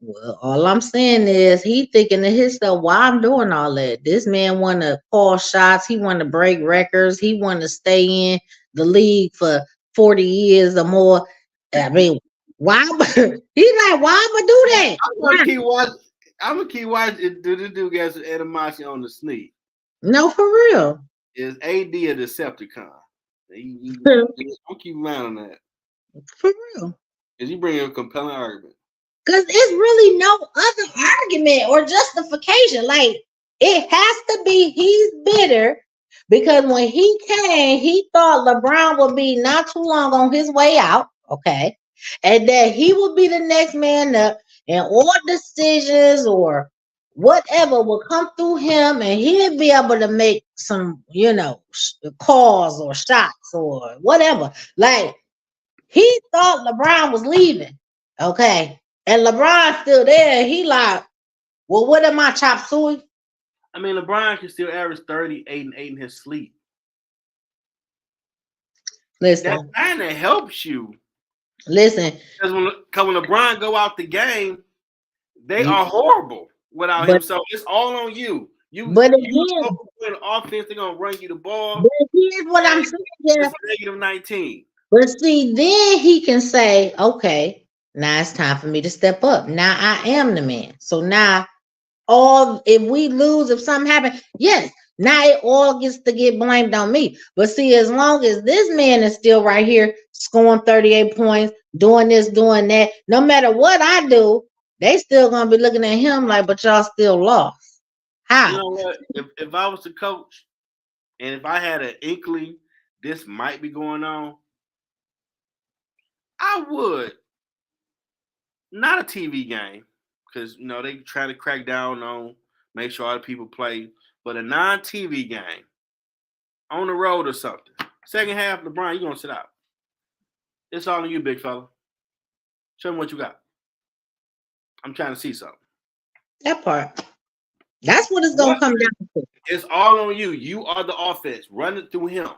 Well, all I'm saying is he thinking to himself, why I'm doing all that. This man want to call shots. He want to break records. He want to stay in the league for 40 years or more. I mean, why? He's like, why am I do that? I'm gonna keep watching. I'm gonna keep watching. Do this dude gets animation on the sneak? No, for real. Is AD a Decepticon? Don't keep mind on that. For real. Cause you bring a compelling argument. Because it's really no other argument or justification. Like, it has to be he's bitter because when he came, he thought LeBron would be not too long on his way out, okay? And that he would be the next man up, and all decisions or whatever will come through him, and he'll be able to make some, calls or shots or whatever. Like, he thought LeBron was leaving, okay? And LeBron's still there. He like, well, what am I, chop suey? I mean, LeBron can still average 38 and 8 in his sleep. Listen. That kind of helps you. Listen. Because when LeBron go out the game, they are horrible without him. So it's all on you. But again, in offense, they're gonna run you the ball. But here's what I'm saying. It's negative 19. But see, then he can say, okay, now it's time for me to step up. Now I am the man. So now if we lose, if something happens, yes, now it all gets to get blamed on me. But see, as long as this man is still right here scoring 38 points, doing this, doing that, no matter what I do, they still gonna be looking at him like, but y'all still lost. How? You know what? If I was the coach and if I had an inkling this might be going on, I would. Not a TV game, because they try to crack down on make sure other people play, but a non-TV game on the road or something. Second half, LeBron, you're gonna sit out. It's all on you, big fella. Show me what you got. I'm trying to see something. That part. That's what it's gonna come down to. It's all on you. You are the offense. Run it through him.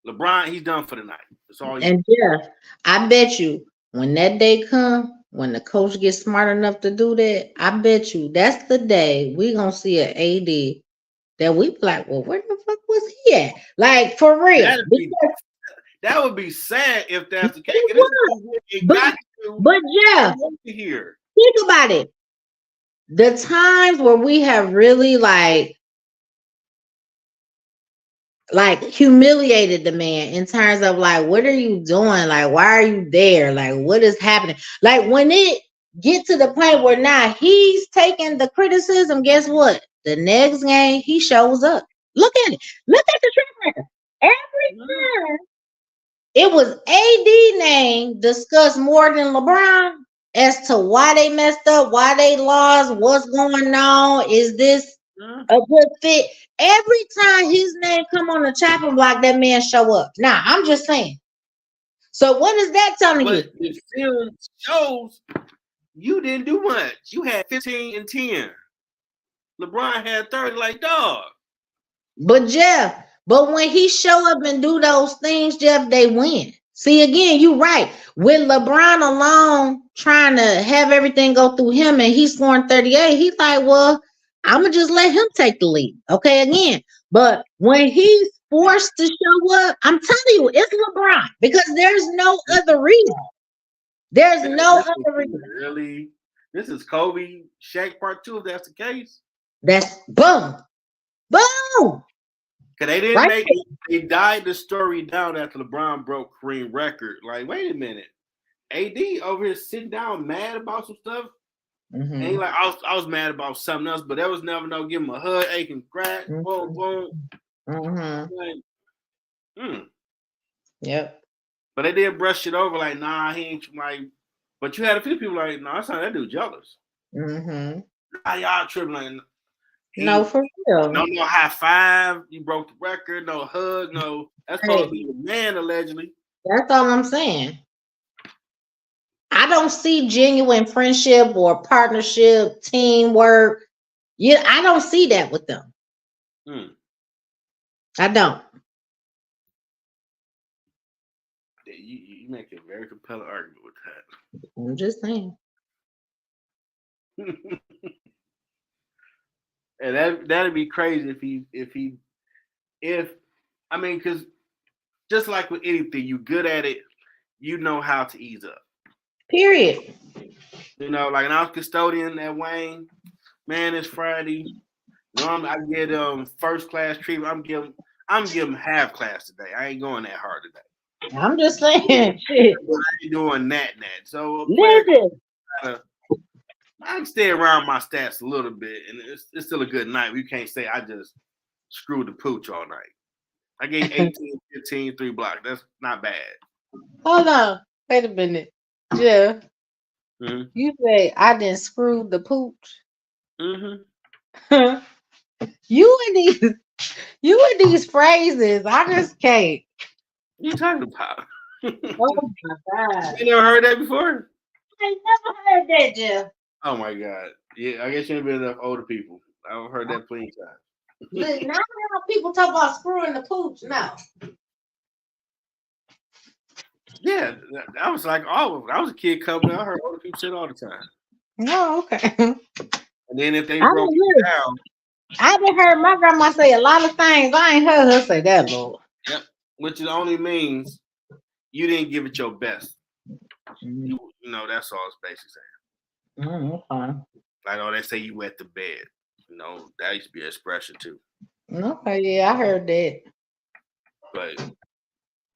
LeBron, he's done for the night. It's all you. And yeah, I bet you when that day comes, when the coach gets smart enough to do that, I bet you that's the day we're gonna see an AD that we be like, well, where the fuck was he at? Like, for real. That would be sad if that's the case. But yeah, think about it. The times where we have really like humiliated the man in terms of like, what are you doing? Like, why are you there? Like, what is happening? Like, when it get to the point where now he's taking the criticism, guess what? The next game he shows up. Look at it. Look at the track record. Every time it was AD name discussed more than LeBron as to why they messed up, why they lost, what's going on, is this a good fit? Every time his name come on the chopping block, that man show up. Now, I'm just saying. So what is that telling you? The film shows you didn't do much. You had 15 and 10. LeBron had 30, like, dog. But Jeff, when he show up and do those things, Jeff, they win. See, again, you right. With LeBron alone trying to have everything go through him and he's scoring 38, he's like, well, I'm going to just let him take the lead. Okay, again. But when he's forced to show up, I'm telling you, it's LeBron because there's no other reason. There's no other reason. Really? This is Kobe Shaq Part 2, if that's the case. That's boom. Boom. Because they didn't they died the story down after LeBron broke Kareem record. Like, wait a minute. AD over here sitting down mad about some stuff. Mm-hmm. And like, I was mad about something else, but there was never no give him a hug, aching crack, boom, boom. Mm-hmm. Like, Yep. But they did brush it over, like, nah, he ain't like. But you had a few people like, nah, that's not that dude jealous. Mm-hmm. Nah, y'all tripping. Like, no, for real. No high five. You broke the record. No hug. No. That's supposed to be the man, allegedly. That's all I'm saying. I don't see genuine friendship or partnership, teamwork. Yeah, I don't see that with them. I don't. You make a very compelling argument with I'm just saying. that. And that'd be crazy if I mean, because just like with anything, you good at it, you know how to ease up. Period. You know, like when I was custodian at Wayne, man, it's Friday. I get first class treatment. I'm giving half class today. I ain't going that hard today. I'm just saying. Shit. I ain't doing that. So a player Listen. I can stay around my stats a little bit, and it's still a good night. You can't say I just screwed the pooch all night. I gave 18, 15, 3 blocks. That's not bad. Hold on. Wait a minute. Jeff. Mm-hmm. You say I didn't screw the pooch. Mm-hmm. you in these phrases. I just can't. What are you talking about? Oh my God. You never heard that before? I never heard that, Jeff. Oh my God. Yeah, I guess you ain't been enough older people. I've heard that plenty of times. Look, now people talk about screwing the pooch. No. Yeah, that was like when I was a kid coming up, I heard older people say it all the time. Oh, okay. And then if they broke it down. I done heard my grandma say a lot of things. I ain't heard her say that, Lord. Yep. Which it only means you didn't give it your best. You know, that's all it's basically saying. Okay. Like, they say you wet the bed. You know, that used to be an expression too. Okay, yeah, I heard that. But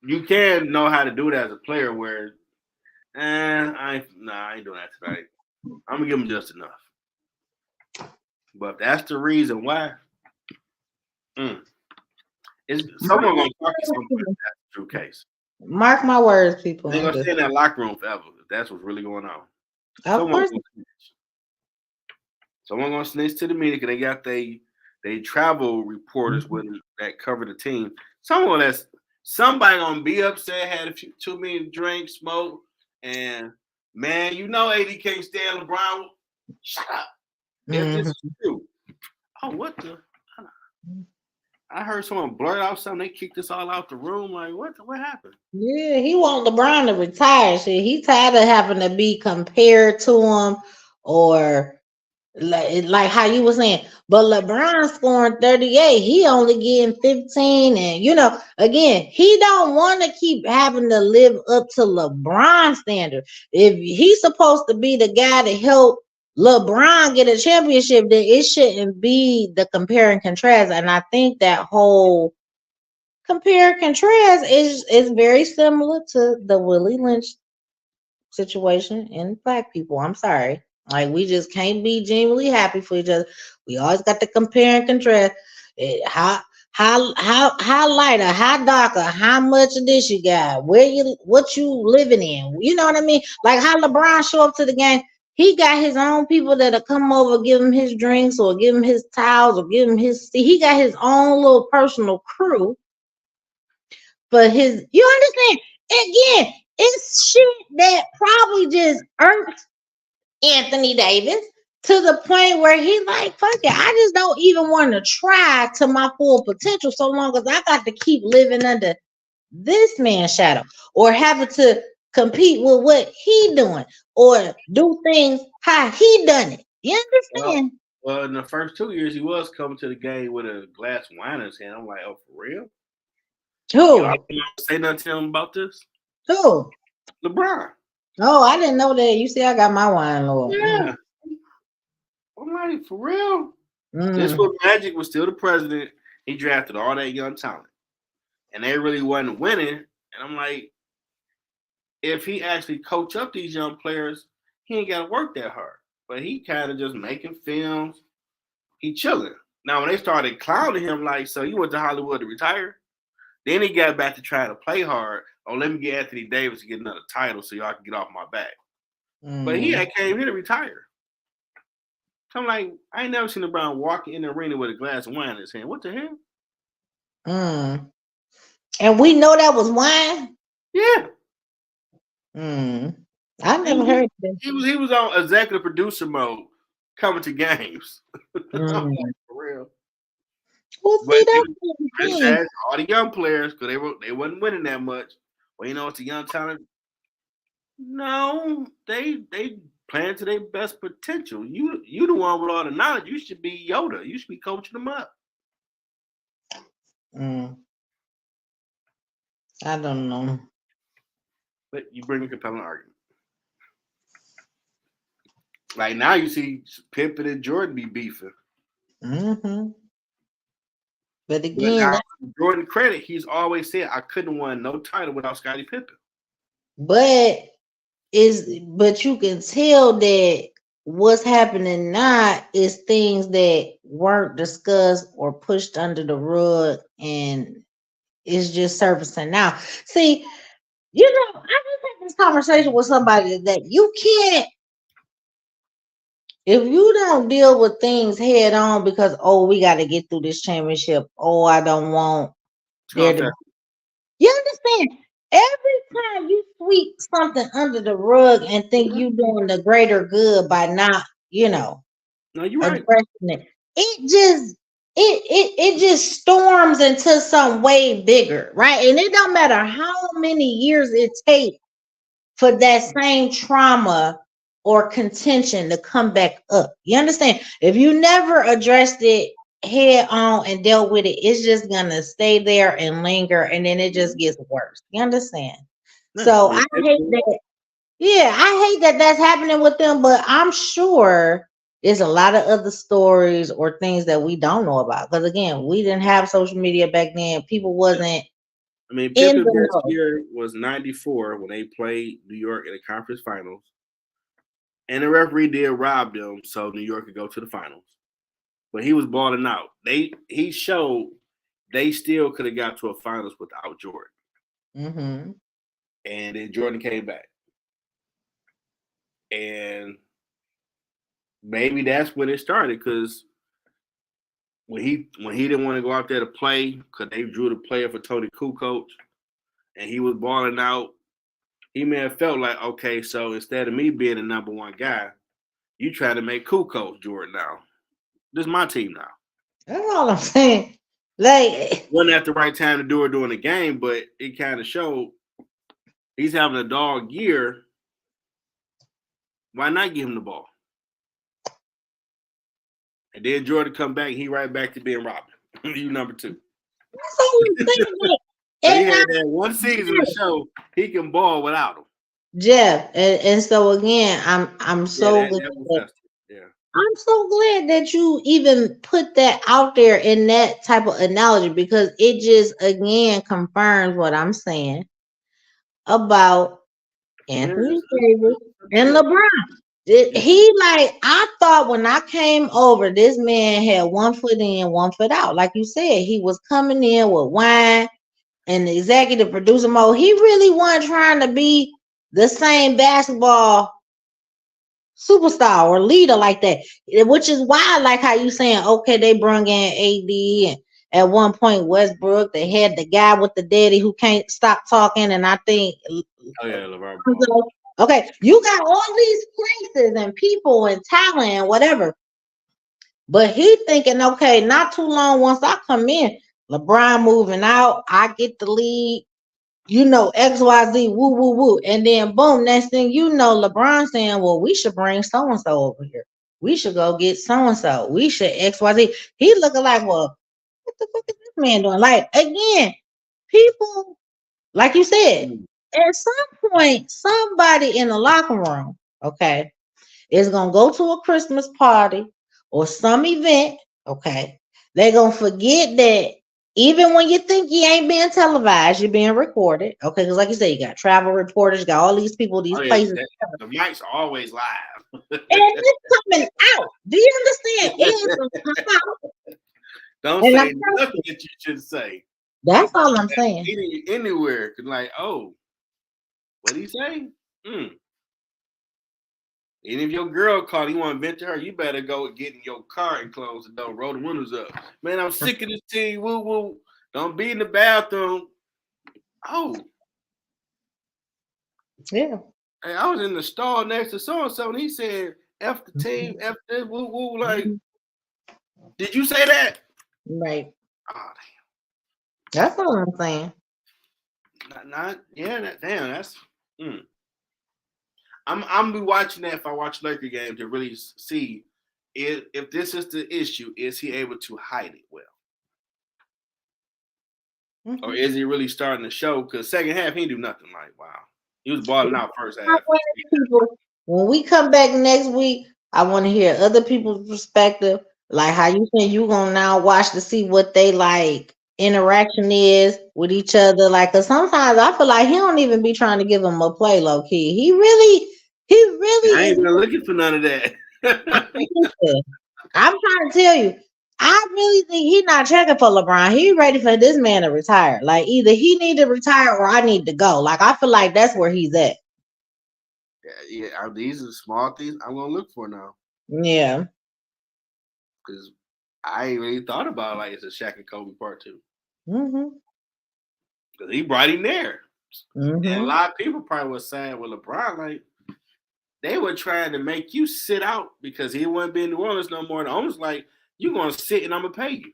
you can know how to do it as a player where, I ain't doing that tonight. I'm gonna give them just enough. But that's the reason why. Someone gonna talk to somebody. That's the true case. Mark my words, people. They're gonna stay in that locker room forever. If that's what's really going on. Someone gonna snitch to the media because they got they travel reporters with them that cover the team. Somebody gonna be upset, had too many drinks, smoke, and man, you know AD can't stand LeBron. Shut up. If this is true. Oh, what the? I heard someone blurt out something. They kicked us all out the room. Like, what happened? Yeah, he want LeBron to retire. Shit, he tired of having to be compared to him, or like how you were saying. But LeBron scoring 38, he only getting 15, and again, he don't want to keep having to live up to LeBron standard. If he's supposed to be the guy to help LeBron get a championship, then it shouldn't be the compare and contrast. And I think that whole compare and contrast is very similar to the Willie Lynch situation in Black people. I'm sorry. Like, we just can't be genuinely happy for each other. We always got to compare and contrast. How lighter, how darker, how much of this you got, what you living in. You know what I mean? Like how LeBron show up to the game. He got his own people that'll come over, give him his drinks or give him his towels or give him he got his own little personal crew. But you understand? Again, it's shit that probably just irked Anthony Davis to the point where he's like, fuck it, I just don't even want to try to my full potential so long as I got to keep living under this man's shadow or having to compete with what he doing or do things how he done it. You understand? Well, in the first 2 years, he was coming to the game with a glass of wine in his hand. I'm like, oh, for real? Who? Y'all say nothing to him about this? Who? LeBron. Oh, I didn't know that. You see, I got my wine, Lord. Yeah. I'm like, for real? This was Magic was still the president. He drafted all that young talent. And they really wasn't winning. And I'm like, if he actually coach up these young players, he ain't got to work that hard. But he kind of just making films. He chilling. Now, when they started clowning him, like, so you went to Hollywood to retire? Then he got back to trying to play hard. Oh, let me get Anthony Davis to get another title so y'all can get off my back. But he came here to retire. So I'm like, I ain't never seen LeBron walking in the arena with a glass of wine in his hand. What the hell? And we know that was wine? Yeah. I never heard that. He was on executive producer mode coming to games. I'm like, for real. Well, But see, they that's the thing. franchise all the young players because they wasn't winning that much. Well, you know, it's a young talent. No, they playing to their best potential. You the one with all the knowledge. You should be Yoda. You should be coaching them up. I don't know. But you bring a compelling argument. Like now, you see Pippen and Jordan be beefing. Mm-hmm. But But again, now, Jordan credit, he's always said I couldn't win no title without Scottie Pippen. but you can tell that what's happening now is things that weren't discussed or pushed under the rug, and it's just surfacing now. See, I just had this conversation with somebody that you can't, if you don't deal with things head on because we got to get through this championship. I don't want there to. You understand? Every time you sweep something under the rug and think you doing the greater good by not, No, you're right. addressing it, it just storms into some way bigger, right? And it don't matter how many years it takes for that same trauma or contention to come back up. You understand? If you never addressed it head on and dealt with it, it's just gonna stay there and linger, and then it just gets worse. You understand? So I hate that. Yeah, I hate that that's happening with them, but I'm sure there's a lot of other stories or things that we don't know about. Because again, we didn't have social media back then. People wasn't I mean, in Pippen's the best know. year was '94 when they played New York in the conference finals, and the referee did rob them, so New York could go to the finals. But he was balling out. He showed they still could have got to a finals without Jordan. Mm-hmm. And then Jordan came back, and maybe that's when it started because when he didn't want to go out there to play because they drew the player for Tony Kukoc, and he was balling out. He may have felt like, okay, so instead of me being the number one guy, you try to make Kukoc Jordan now. This is my team now. That's all I'm saying. Like, Wasn't at the right time to do it during the game, but it kind of showed he's having a dog year. Why not give him the ball? And then Jordan come back, and he right back to being Robin. You number two. that's all I'm saying. So he had that one season to show he can ball without him. Jeff, and so again, I'm so glad. Yeah. I'm so glad that you even put that out there in that type of analogy, because it just again confirms what I'm saying about Anthony Davis and LeBron. He like, I thought when I came over, this man had one foot in, one foot out. Like you said, he was coming in with wine and the executive producer mode. He really wasn't trying to be the same basketball superstar or leader like that, which is why I like how you saying, okay, they brung in AD, and at one point Westbrook, they had the guy with the daddy who can't stop talking, and I think LeBron. Okay, you got all these places and people and talent and whatever, but he thinking, okay, not too long once I come in, LeBron moving out, I get the lead, XYZ, woo, woo, woo. And then boom, next thing you know, LeBron saying, well, we should bring so-and-so over here. We should go get so-and-so. We should XYZ. He looking like, well, what the fuck is this man doing? Like, again, people, like you said, at some point, somebody in the locker room, okay, is going to go to a Christmas party or some event, okay? They're going to forget that even when you think you ain't being televised, you're being recorded, okay? Because like you said, you got travel reporters, you got all these people, these places. The mics are always live. And it's coming out. Do you understand? It's coming out. Don't say nothing that you should say. That's all I'm saying. Anywhere. Like, oh, what did he say? And if your girl called, you want to vent to her, you better go get in your car and close the door, roll the windows up. Man, I'm sick of this team. Woo woo. Don't be in the bathroom. Oh. Yeah. Hey, I was in the stall next to so-and-so, and he said, F the team, F this, woo woo. Like, did you say that? Right. Oh, That's what I'm saying. Damn. That's. I'm gonna be watching that if I watch Laker game to really see if this is the issue. Is he able to hide it well, or is he really starting to show? Because second half he didn't do nothing. Like wow, he was balling out first half. People, when we come back next week, I want to hear other people's perspective. Like how you think you gonna now watch to see what they like interaction is with each other. Like, cause sometimes I feel like he don't even be trying to give them a play low key. He really I ain't is. been looking for none of that. I'm trying to tell you, I really think he's not checking for LeBron. He ready for this man to retire. Like either he need to retire or I need to go. Like I feel like that's where he's at. Yeah. These are small things I'm gonna look for now. Yeah. Because I ain't really thought about like it's a Shaq and Kobe part 2. Mm-hmm. Because he brought him there. Mm-hmm. And a lot of people probably was saying with LeBron, like they were trying to make you sit out because he wouldn't be in New Orleans no more. And almost like you're gonna sit and I'm gonna pay you.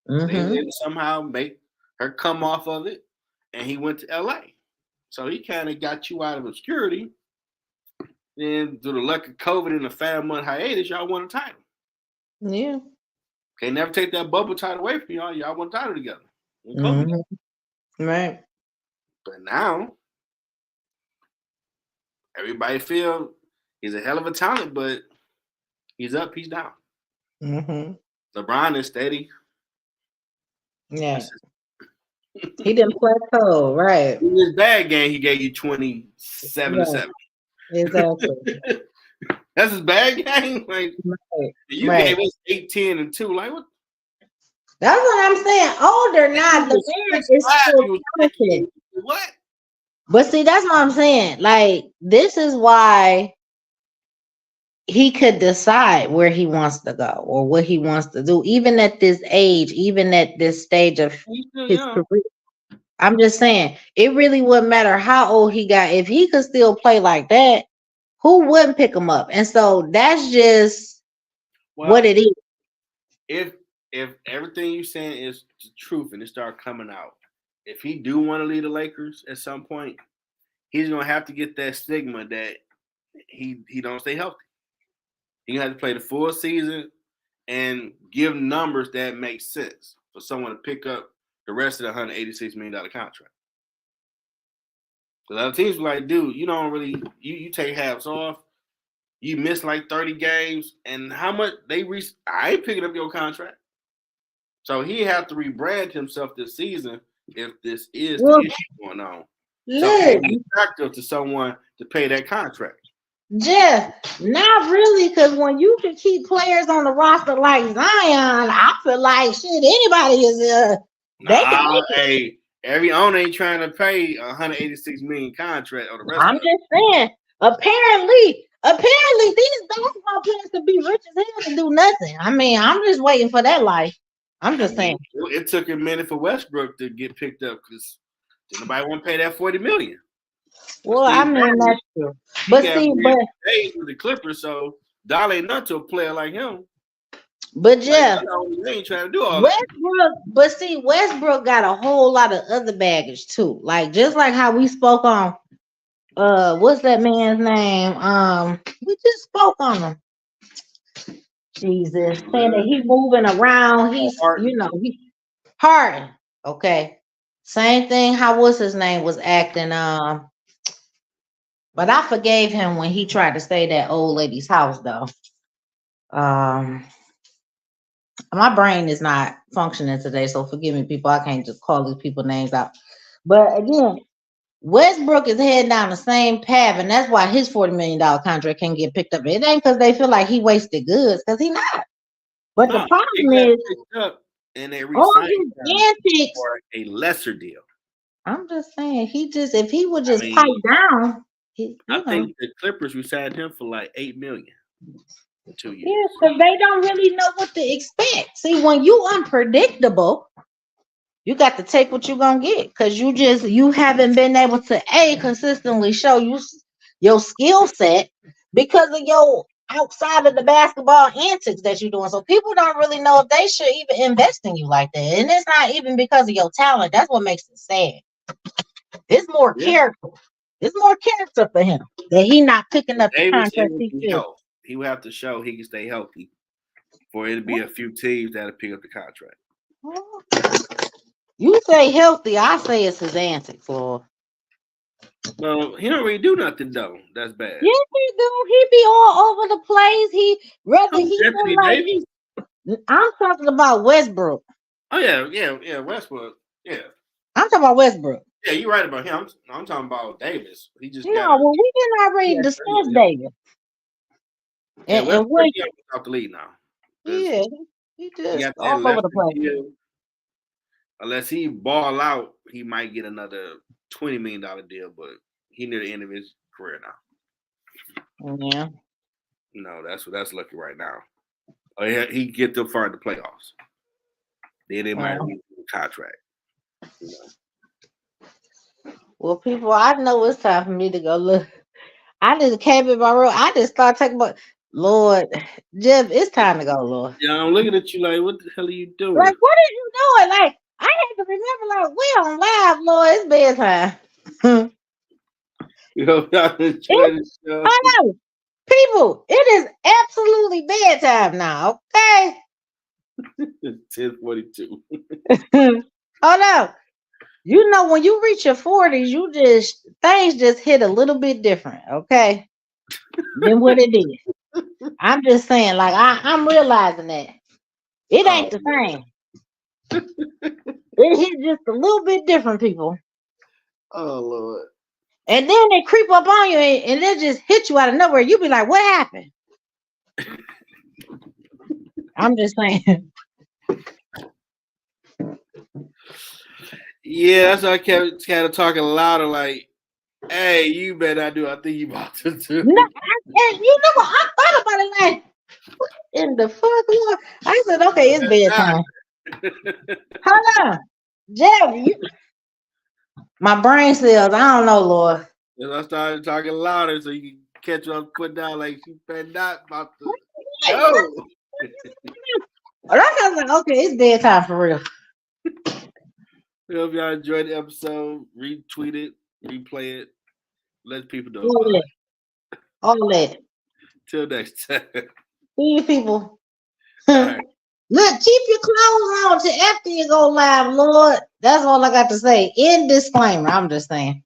Mm-hmm. They didn't somehow make her come off of it, and he went to LA. So he kind of got you out of obscurity. Then through the luck of COVID and the 5-month hiatus, y'all won a title. Yeah. Can't never take that bubble title away from y'all. Y'all won a title together. Mm-hmm. Right. But now everybody feel he's a hell of a talent, but he's up, he's down. Mm-hmm. LeBron is steady. Yeah. He didn't plateau, right? In his bad game, he gave you 27-7. Exactly. That's his bad game. Like you gave us 8-10-2. Like what? That's what I'm saying. Older, not the man is still talented. What? But see, that's what I'm saying. Like this is why he could decide where he wants to go or what he wants to do, even at this age, even at this stage of his career. I'm just saying, it really wouldn't matter how old he got. If he could still play like that, who wouldn't pick him up? And so that's just what it is. If everything you're saying is the truth and it start coming out, if he do want to leave the Lakers at some point, he's gonna have to get that stigma that he don't stay healthy. He gonna have to play the full season and give numbers that make sense for someone to pick up the rest of the $186 million contract. Because other teams were like, dude, you don't really you take halves off, you miss like 30 games, and how much I ain't picking up your contract. So he have to rebrand himself this season if this is the issue going on. So it's attractive to someone to pay that contract. Jeff, not really, because when you can keep players on the roster like Zion, I feel like shit, anybody is hey, every owner ain't trying to pay $186 million contract or the rest. I'm just saying, apparently these basketball players could be rich as hell and do nothing. I mean, I'm just waiting for that life. I'm just saying. It took a minute for Westbrook to get picked up because nobody want to pay that $40 million. Well, I mean that's true. But see, with the Clippers, so dollar ain't nothing to a player like him. But Jeff, they ain't trying to do all Westbrook, that. But see, Westbrook got a whole lot of other baggage too. Like just like how we spoke on what's that man's name? We just spoke on him. Jesus, saying that he's moving around. He's he's Harden. Okay. Same thing how what's his name was acting. But I forgave him when he tried to stay at that old lady's house though. My brain is not functioning today, so forgive me, people. I can't just call these people names out. But again, Westbrook is heading down the same path, and that's why his $40 million contract can get picked up. It ain't because they feel like he wasted goods, because he not. But the problem is, and they all his antics for a lesser deal. I'm just saying, if he would just pipe down. I think the Clippers resigned him for like $8 million. 2 years. Yeah, because they don't really know what to expect. See, when you unpredictable, you got to take what you're gonna get because you haven't been able to consistently show your skill set because of your outside of the basketball antics that you're doing. So people don't really know if they should even invest in you like that. And it's not even because of your talent. That's what makes it sad. It's more character. It's more character for him that he not picking up the contract he should. He would have to show he can stay healthy for it to be a few teams that'll pick up the contract. You say healthy, I say it's his antics, Lord. Well, he don't really do nothing though. That's bad. Yes, he do. He be all over the place. I'm talking about Westbrook. Oh yeah, Westbrook. Yeah. I'm talking about Westbrook. Yeah, you're right about him. I'm talking about Davis. He just we didn't already discuss Davis. And Westbrook off the lead now. Yeah, he just all over the place. Unless he ball out, he might get another $20 million deal, but he near the end of his career now. Yeah. No, that's lucky right now. He get them far in the playoffs. Then they might read the contract. You know? Well, people, I know it's time for me to go look. I just came in my room. I just started talking about, Lord, Jeff, it's time to go, Lord. Yeah, I'm looking at you like, what the hell are you doing? Like, what are you doing? Like, I had to remember, like, we on live, Lord. It's bedtime. Y'all enjoy the show. I know. People, it is absolutely bedtime now, okay? 10:42. Hold on. You know, when you reach your 40s, things just hit a little bit different, okay? Than what it is. I'm just saying, like, I'm realizing that. It ain't the same. It hit just a little bit different, people. Oh, Lord. And then they creep up on you and they just hit you out of nowhere. You be like, what happened? I'm just saying. Yeah, that's why I kept kind of talking louder, like, hey, you better not do. I think you about to do. No, you know what? I thought about it like, what in the fuck? Lord? I said, okay, it's bedtime. Hold on. Jeff, my brain cells, I don't know, Lord. And I started talking louder so you can catch what I'm putting down, like, you better not about to go. I was like, okay, it's bedtime for real. We hope y'all enjoyed the episode. Retweet it, replay it, let people know. All that. Till next time. See you people. Right. Look, keep your clothes on till after you go live, Lord. That's all I got to say. End disclaimer. I'm just saying.